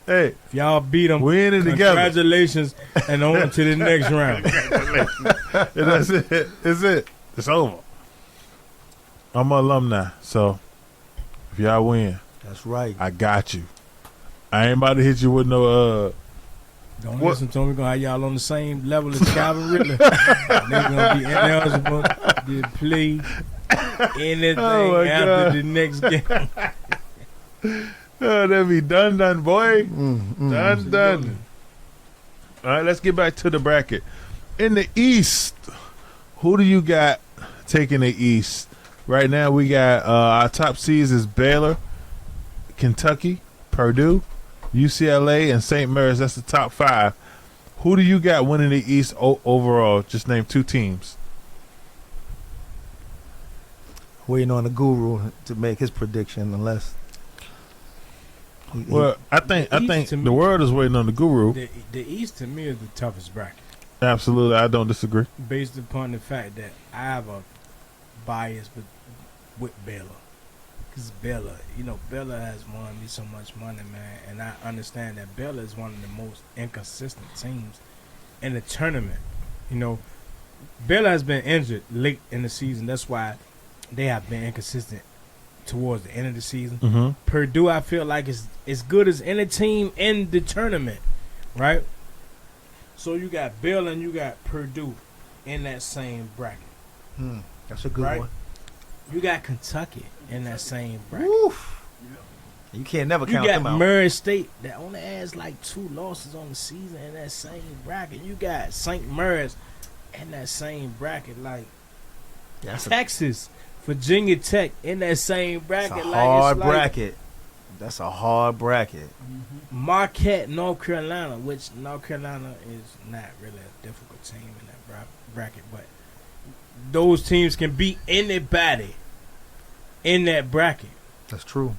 A: Hey,
B: If y'all beat them,
A: we in it together.
B: congratulations, and on to the next round.
A: And that's it. It's it. It's over. I'm an alumni, so if y'all win,
D: That's right.
A: I got you. I ain't about to hit you with no
B: Don't
A: What?
B: listen to me. Gonna have y'all on the same level as Calvin Ridley. They're gonna be ineligible to play anything
A: Oh, my
B: after
A: God.
B: the next game.
A: that'd be done, boy.
D: Mm.
A: Done. All right, let's get back to the bracket. In the East, who do you got taking the East? Right now, we got our top seeds is Baylor, Kentucky, Purdue, UCLA, and St. Mary's. That's the top 5. Who do you got winning the East overall? Just name 2 teams.
D: Waiting on the Guru to make his prediction, unless.
A: Well, I think
B: East to me-
A: the world is waiting on the Guru.
B: The East to me is the toughest bracket,
A: Absolutely, I don't disagree.
B: based upon the fact that I have a bias with Baylor. Because Baylor, Baylor has won me so much money, man, and I understand that Baylor is one of the most inconsistent teams in the tournament. Baylor has been injured late in the season. That's why they have been inconsistent towards the end of the season.
A: Mm-hmm.
B: Purdue, I feel like is as good as any team in the tournament, right? So you got Baylor and you got Purdue in that same bracket.
D: That's a good
B: Right.
D: one.
B: You got Kentucky in that same bracket.
D: Woof. You can't never
B: You
D: count
B: got
D: them out.
B: Murray State that only has like 2 losses on the season in that same bracket. You got St. Mary's in that same bracket. Like
D: That's a,
B: Texas, Virginia Tech in that same
D: that's
B: bracket.
D: a
B: Like
D: hard
B: it's like
D: bracket. That's a hard bracket.
B: Marquette, North Carolina, which North Carolina is not really a difficult team in that bracket, but those teams can beat anybody in that bracket.
D: That's true.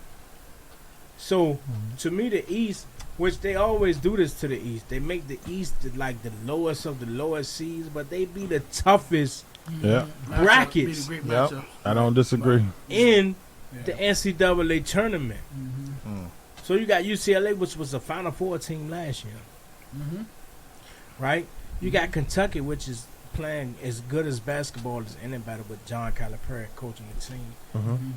B: So, to me, the East, which they always do this to the East, they make the East like the lowest of the lowest seeds, but they be the toughest
A: Yeah,
B: brackets.
C: Be the great
D: Yep.
C: matchups.
A: I don't disagree.
B: in
C: Yeah.
B: the NCAA tournament.
C: Mhm.
B: So you got UCLA, which was a Final Four team last year,
C: Mhm.
B: right? You got Kentucky, which is playing as good as basketball as anybody with John Calipari coaching the team
A: Mm-hmm.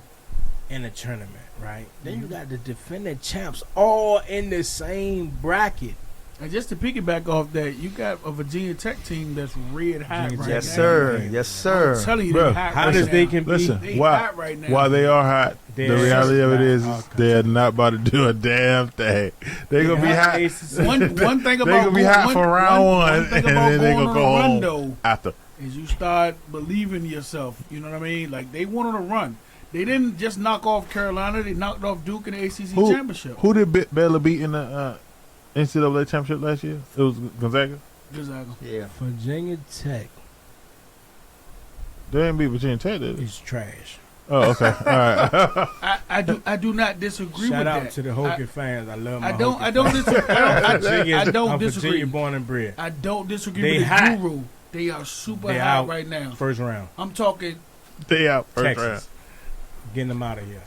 B: in the tournament, right? Then you got the defending champs all in the same bracket.
C: And just to piggyback off that, you got a Virginia Tech team that's red hot right
D: Yes,
C: now.
D: sir. Yes, sir.
C: I'm telling you,
A: Bro,
C: they're hot
B: Hot
C: right
B: as
C: now.
B: they can
A: Listen,
B: be.
C: They
A: why,
C: hot right now.
A: while they are hot,
B: They're
A: the reality of it
B: not
A: is
B: all
A: they're not about to do a damn thing. They're going to be hot.
C: One thing
A: They're
C: about
A: going to be hot for round one,
C: one thing
A: and
C: about
A: then they're
C: going
A: going to
C: on
A: go
C: a run,
A: home
C: though,
A: after.
C: is you start believing in yourself. You know what I mean? Like, they went on a run. They didn't just knock off Carolina. They knocked off Duke in the ACC championship.
A: Who did Baylor beat in the NCAA championship last year? It was Gonzaga.
C: Gonzaga.
D: Yeah.
B: Virginia Tech
A: They didn't beat Virginia Tech, did they?
B: is trash.
A: Oh, okay. All right.
C: I do not disagree
B: Shout
C: with
B: out
C: that.
B: to the Hokie fans. I love my
C: I don't
B: Hokie
C: disagree. I
B: I'm
C: don't disagree.
B: Virginia born and bred.
C: I don't disagree
B: They
C: with the
B: hot.
C: guru. They are super
B: They
C: hot
B: out
C: right now.
B: First round.
C: I'm talking.
A: They out first
B: Texas.
A: round.
B: Getting them out of here.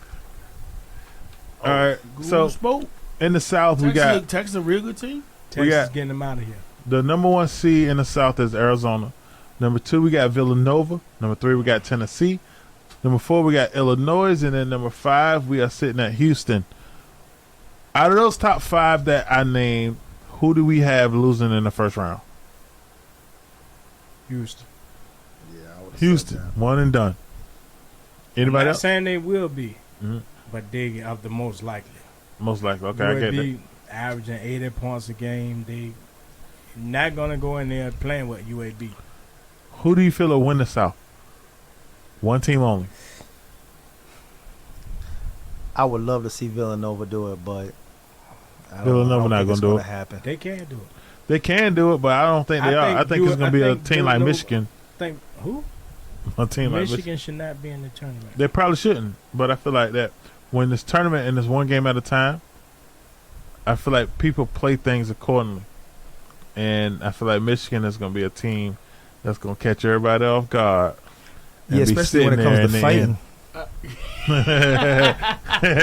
A: All right.
C: Guru
A: So
C: spoke.
A: in the South, we got
C: Texas a real good team.
B: Texas
A: got-
B: getting them out of here.
A: the number 1 seed in the South is Arizona. Number 2, we got Villanova. Number 3, we got Tennessee. Number 4, we got Illinois. And then number 5, we are sitting at Houston. Out of those top 5 that I named, who do we have losing in the first round?
B: Houston.
D: Yeah, I would have
A: Houston, one and done. Anybody
B: I'm not
A: else?
B: saying they will be,
A: Mhm.
B: but they are the most likely.
A: Most likely. Okay, I get that.
B: UAB averaging 80 points a game. They not going to go in there playing with UAB.
A: Who do you feel will win the South? One team only.
D: I would love to see Villanova do it, but
A: Villanova not gonna do it.
D: Happen.
B: They can do it.
A: They can do it, but I don't think they are. I think it's going to be a team like
B: Villanova-
A: Michigan.
B: Think who?
A: A team like
B: Michigan
A: Michigan.
B: should not be in the tournament.
A: They probably shouldn't, but I feel like that when this tournament and this one game at a time, I feel like people play things accordingly. And I feel like Michigan is going to be a team that's going to catch everybody off guard. and
D: Yeah,
A: be
D: especially when it
A: sitting
D: comes to
A: there in
D: fighting.
A: the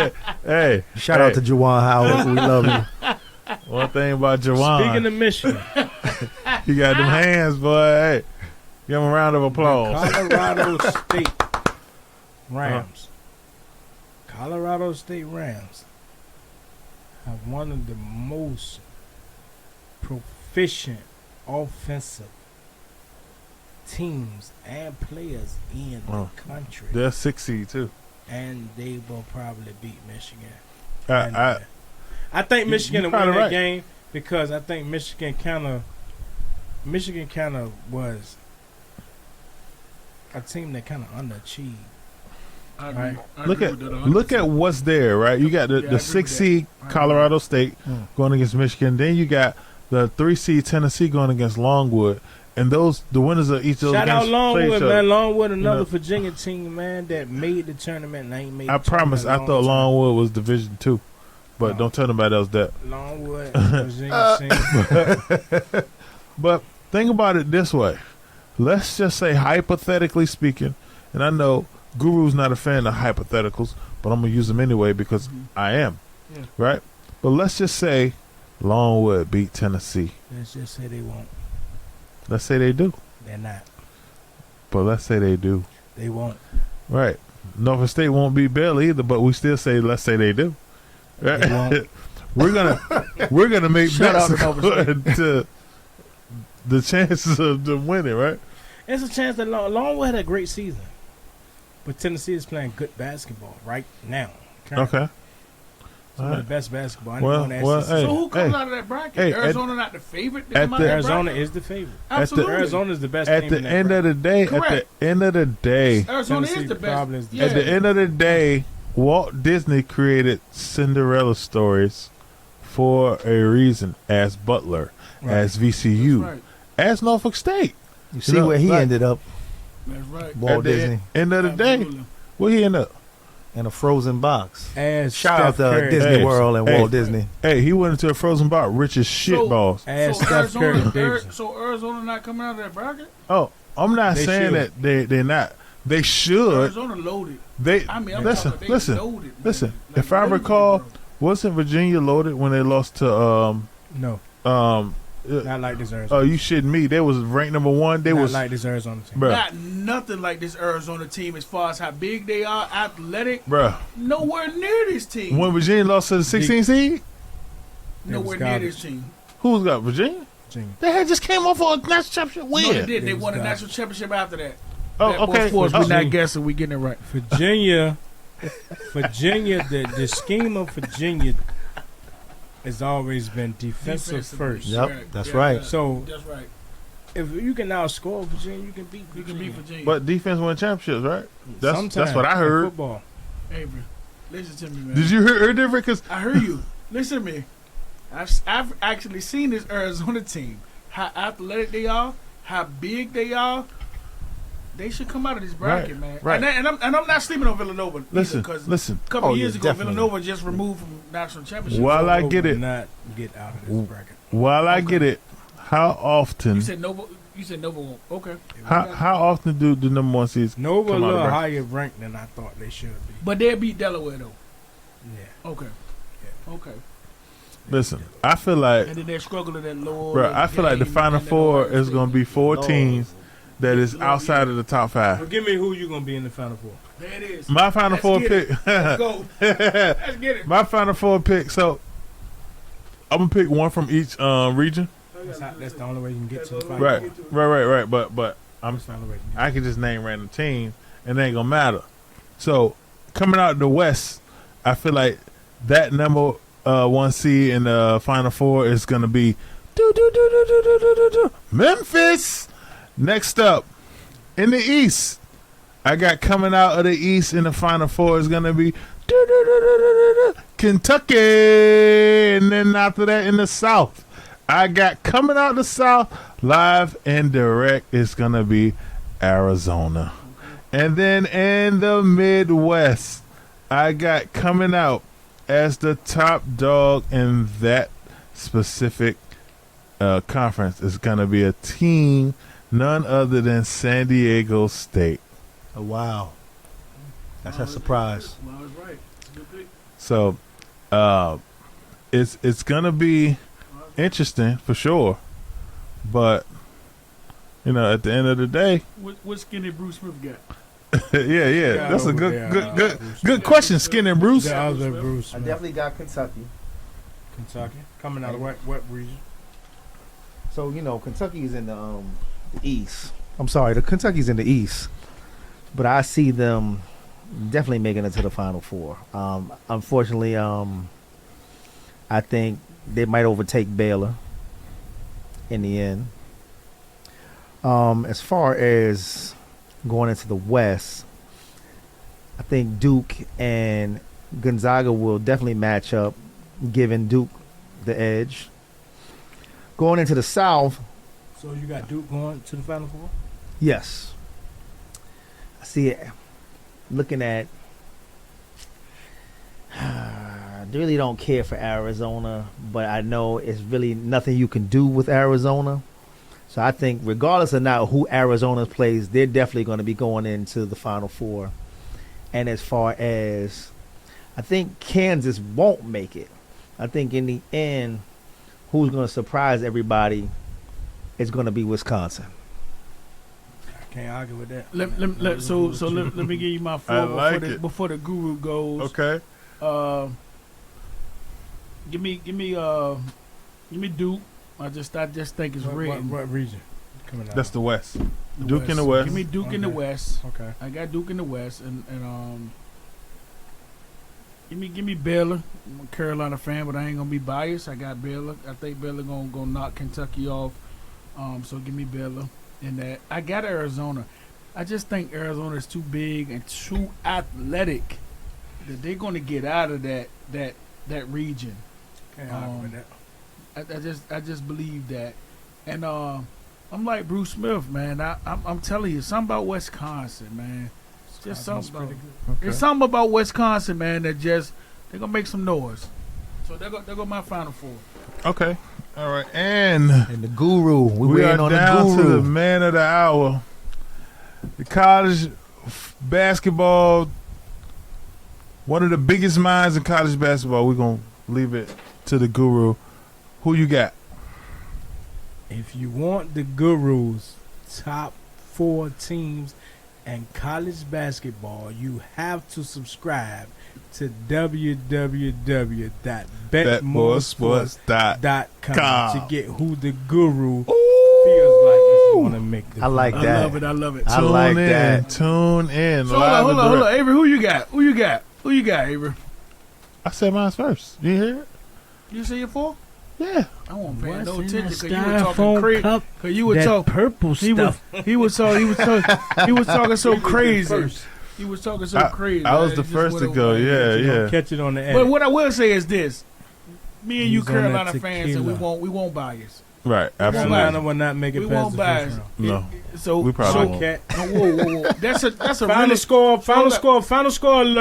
A: end. Hey,
D: Shout out to Juwan Howard. We love you.
A: one thing about Jawan,
B: Speaking of Michigan,
A: he got them hands, boy. Hey, give him a round of applause.
B: Colorado State Rams. Colorado State Rams have one of the most proficient offensive teams and players in
A: Oh.
B: the country.
A: They're 6 seed too.
B: And they will probably beat Michigan.
A: I
B: I think Michigan
A: you're
B: will win
A: probably
B: that
A: right.
B: game because I think Michigan kind of was a team that kind of underachieved.
C: I agree.
B: Right.
C: I
A: look
C: agree
A: at
C: with that
A: look at
C: 100%.
A: what's there, right? You got
C: Yeah, I
A: the
C: agree
A: 6
C: with
A: seed
C: that. I
A: Colorado State
D: Mm.
A: going against Michigan. Then you got the 3 seed Tennessee going against Longwood, and the winners of each of those
B: Shout
A: games
B: out
A: play
B: Longwood,
A: each other.
B: man. Longwood, another
A: know.
B: Virginia team, man, that made the tournament and ain't made.
A: I
B: the
A: promise. I
B: tournament
A: thought
B: long
A: Longwood was Division 2, but
B: No.
A: don't tell nobody else that.
B: time. Longwood, Virginia team.
A: But think about it this way. Let's just say, hypothetically speaking, and I know Guru's not a fan of hypotheticals, but I'm going to use them anyway because I am.
C: Yeah.
A: Right? But let's just say Longwood beat Tennessee.
B: Let's just say they won't.
A: Let's say they do.
B: They're not.
A: But let's say they do.
B: They won't.
A: Right. Norfolk State won't beat Baylor either, but we still say let's say they do. Right?
B: They won't.
A: we're gonna make
C: Shout out
A: bets
C: to Norfolk
A: according to the chances of them winning, right?
B: There's a chance that Longwood had a great season, but Tennessee is playing good basketball right now. Currently.
A: Okay.
B: Some
A: All
B: of
A: right.
B: the best basketball. I
A: Well,
B: know
A: well,
B: SEC.
A: hey.
C: So who comes out of that bracket?
A: Hey,
C: Arizona not the favorite. to
A: at
C: come out
A: the-
C: of that
B: Arizona
C: bracket?
B: is the favorite.
C: Absolutely.
B: Arizona is the best
A: At
B: team
A: the
B: in that
A: end of
B: bracket.
A: the day,
C: Correct. Arizona
B: Tennessee
C: is the
B: probably
C: best.
B: is the
C: Yeah.
A: at the end of the day, Walt Disney created Cinderella stories for a reason. As Butler,
B: Right.
A: as VCU,
C: That's right.
A: as Norfolk State.
D: You see
A: know,
D: where he
A: like-
D: ended up,
C: That's right.
D: Walt
A: At the
D: Disney,
A: end of the day,
C: Absolutely.
A: where he end up?
D: in a frozen box.
B: As
D: Shout out
B: Steph
D: to
B: Curry.
D: Disney
A: Hey,
D: World and
A: hey.
D: Walt Disney.
A: Hey, he went into a frozen box, rich as shit
C: So-
A: balls.
B: As
C: So
B: Steph Curry and
C: Arizona,
B: Davidson.
C: so Arizona not coming out of that bracket?
A: Oh, I'm not
B: They
A: saying
B: should.
A: that they're not. They should.
C: Arizona loaded.
A: They
C: I mean, I'm
A: listen,
C: talking, they
A: listen,
C: loaded. Man.
A: listen.
C: Like,
A: If I
C: loaded,
A: recall,
C: bro.
A: wasn't Virginia loaded when they lost to
B: No,
A: um?
B: not like this Arizona.
A: Oh, you shitting me? They was ranked number 1. They
B: not
A: was
B: like this Arizona team.
A: bruh,
C: Not nothing like this Arizona team as far as how big they are, athletic.
A: bruh.
C: Nowhere near this team.
A: When Virginia lost to the 16 seed,
C: Nowhere
B: was
C: near
B: garbage.
C: this team.
A: Who's got Virginia?
B: Virginia.
A: They had just came off on a national championship win.
C: No, they did. They
B: They
C: won a
B: was
C: national championship after that.
A: Oh, okay.
C: Sports, we're
A: Oh.
C: not guessing. We getting it right.
B: Virginia, the scheme of Virginia has always been defensive first.
D: Yep, that's right.
B: So
C: That's right.
B: if you can outscore Virginia, you can beat
C: You
B: Virginia.
C: can beat Virginia.
A: But defense win championships, right? That's
B: Sometimes
A: what I
B: in
A: heard.
B: Football.
C: Avery, listen to me, man.
A: Did you hear different? Because
C: I heard you. Listen to me. I've actually seen this Arizona team. How athletic they are, how big they are. They should come out of this bracket,
A: Right,
C: man.
A: right.
C: And I'm not sleeping on Villanova. Because
A: listen.
C: a couple
D: Oh,
C: years
D: yeah,
C: ago,
D: definitely.
C: Villanova just removed from national championship.
A: While I
B: Villanova
A: get it,
B: would not get out of this bracket.
A: while I
C: Okay.
A: get it, how often?
C: You said Nova. You said Nova won't. Okay.
A: How often do the number one seeds
B: Nova a
A: come out of
B: little
A: the bracket?
B: higher ranked than I thought they should be.
C: But they'll beat Delaware though.
B: Yeah.
C: Okay. Okay.
A: Listen, I feel like,
C: And then they struggle at that lower.
A: bro, I feel like the Final Four is going to be 4 teams that is outside of the top 5.
B: Well, give me who you gonna be in the Final Four.
C: There it is.
A: My Final
C: Let's
A: Four
C: get
A: pick.
C: Let's go. Let's get it.
A: My Final Four pick. So I'm gonna pick one from each region.
B: That's the only way you can get to the Final
A: Right,
B: Four.
A: right. But
B: That's the only way you can get
A: I can just name random teams, and it ain't gonna matter. So coming out the West, I feel like that number one seed in the Final Four is gonna be Memphis. Next up in the East, I got coming out of the East in the Final Four is gonna be Kentucky, and then after that in the South, I got coming out the South live and direct is gonna be Arizona. And then in the Midwest, I got coming out as the top dog in that specific conference is going to be a team none other than San Diego State.
D: Oh, wow. That's a surprise.
C: Well, I was right. Good pick.
A: So it's going to be interesting for sure. But, you know, at the end of the day,
C: What skinny Bruce Smith got?
A: yeah. That's a
B: over
A: good
B: there,
A: good question, Skin and Bruce.
B: The other Bruce
D: I
B: Smith.
D: definitely got Kentucky.
B: Kentucky coming out of what region?
D: So, you know, Kentucky is in the East. I'm sorry, the Kentucky's in the East. But I see them definitely making it to the Final Four. Unfortunately, I think they might overtake Baylor in the end. As far as going into the West, I think Duke and Gonzaga will definitely match up, giving Duke the edge. Going into the South,
B: So you got Duke going to the Final Four?
D: yes. I see it. Looking at, I really don't care for Arizona, but I know it's really nothing you can do with Arizona. So I think regardless of not who Arizona plays, they're definitely going to be going into the Final Four. And as far as, I think Kansas won't make it. I think in the end, who's going to surprise everybody is going to be Wisconsin.
B: I can't argue with that.
C: Let me give you my four
A: I like it.
C: before the guru goes.
A: Okay.
C: Give me Duke. I just think it's written.
B: What region coming out?
A: That's the West.
C: The
A: Duke in the West.
C: Give me Duke in the
B: Okay.
C: West.
B: Okay.
C: I got Duke in the West, and give me Baylor. I'm a Carolina fan, but I ain't gonna be biased. I got Baylor. I think Baylor gonna knock Kentucky off. So give me Baylor in that. I got Arizona. I just think Arizona is too big and too athletic that they're gonna get out of that region.
B: Can't argue with that.
C: I just believe that, and I'm like Bruce Smith, man. I'm telling you something about Wisconsin, man. Just
B: Wisconsin's
C: something.
B: pretty
C: About,
B: good.
C: There's something about Wisconsin, man. That just they're gonna make some noise. So there go my Final Four.
A: Okay. All right. And
D: And the guru,
A: we are
D: waiting on
A: down
D: the
A: to
D: guru.
A: the man of the hour. The college basketball, one of the biggest minds in college basketball. We're going to leave it to the guru. Who you got?
B: If you want the Guru's top 4 teams and college basketball, you have to subscribe to www.betmoorsports.com to get who the guru feels like if you want to make the
D: I like that.
C: I love it.
D: I like
A: in,
D: that.
A: Tune in.
C: So hold on, Avery. Who you got, Avery?
A: I said mine first. You hear it?
C: You say your 4?
A: Yeah.
C: I won't pay no
B: What's
C: attention
B: in
C: because
B: that
C: you were talking
B: styrofoam
C: crazy.
B: cup?
C: Because you were
B: That
C: talking.
B: purple stuff.
C: He was talking so crazy. He was talking so crazy.
A: I was
C: It
A: the
C: just
A: first to
C: went
A: go.
C: over.
A: Yeah.
B: Catch it on the edge.
C: But what I will say is this: me and you,
B: He's on
C: Carolina
B: that
C: fans, and we
B: tequila.
C: won't bias.
A: Right.
C: Carolina
B: Carolina will not make it
C: We
B: past
C: won't
B: the
C: bias.
B: first round.
A: No.
C: So
A: We probably
C: so,
A: won't.
B: Cat.
C: Whoa. That's a
B: Final
C: really
B: score alert.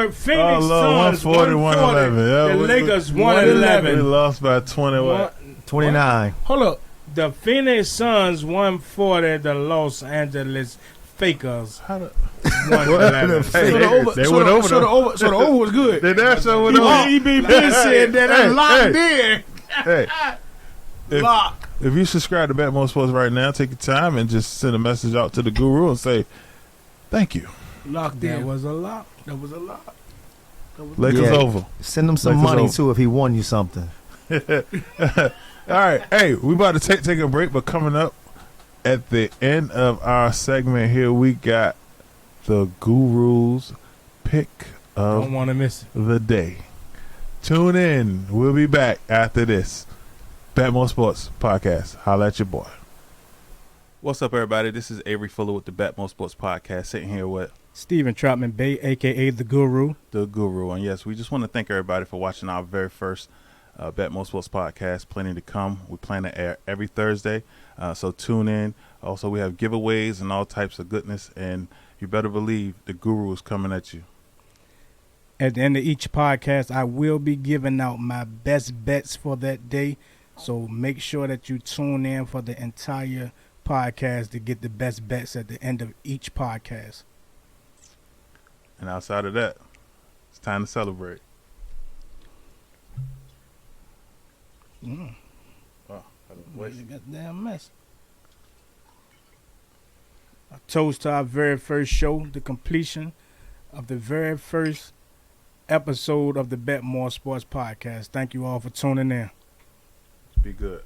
A: Oh,
B: Phoenix
A: Lord,
B: Suns
A: 140, 111. Yeah,
B: The
A: we-
B: Lakers
A: We
B: 111.
A: lost by 20. What?
D: 29.
C: Hold up.
B: The Phoenix Suns 140. The Los Angeles Fakers
A: How the,
B: 111.
A: Hey, they went over
C: So
A: though.
C: the over was good.
A: They damn sure went over.
C: EBB said that I locked in.
A: Hey,
C: Lock.
A: if you subscribe to BetMoorSports right now, take your time and just send a message out to the guru and say, thank you.
C: Locked
B: That
C: in.
B: was a lot.
C: That was a lot.
A: Lakers
D: Yeah.
A: over.
D: Send him some
A: Lakers
D: money,
A: over.
D: too, if he won you something.
A: All right. Hey, we about to take a break, but coming up at the end of our segment here, we got the guru's pick
B: Don't
A: of
B: want to miss it.
A: the day. Tune in. We'll be back after this. BetMoorSports podcast. Holla at your boy. What's up, everybody? This is Avery Fuller with the BetMoorSports podcast, sitting here with
B: Stephen Trotman Bay, a.k.a. The Guru.
A: the guru. And yes, we just want to thank everybody for watching our very first BetMoorSports podcast. Plenty to come. We plan to air every Thursday, so tune in. Also, we have giveaways and all types of goodness, and you better believe the guru is coming at you.
B: At the end of each podcast, I will be giving out my best bets for that day. So make sure that you tune in for the entire podcast to get the best bets at the end of each podcast.
A: And outside of that, it's time to celebrate. Oh, I didn't waste it.
B: Goddamn mess. A toast to our very first show, the completion of the very first episode of the Bet More Sports podcast. Thank you all for tuning in.
A: Be good.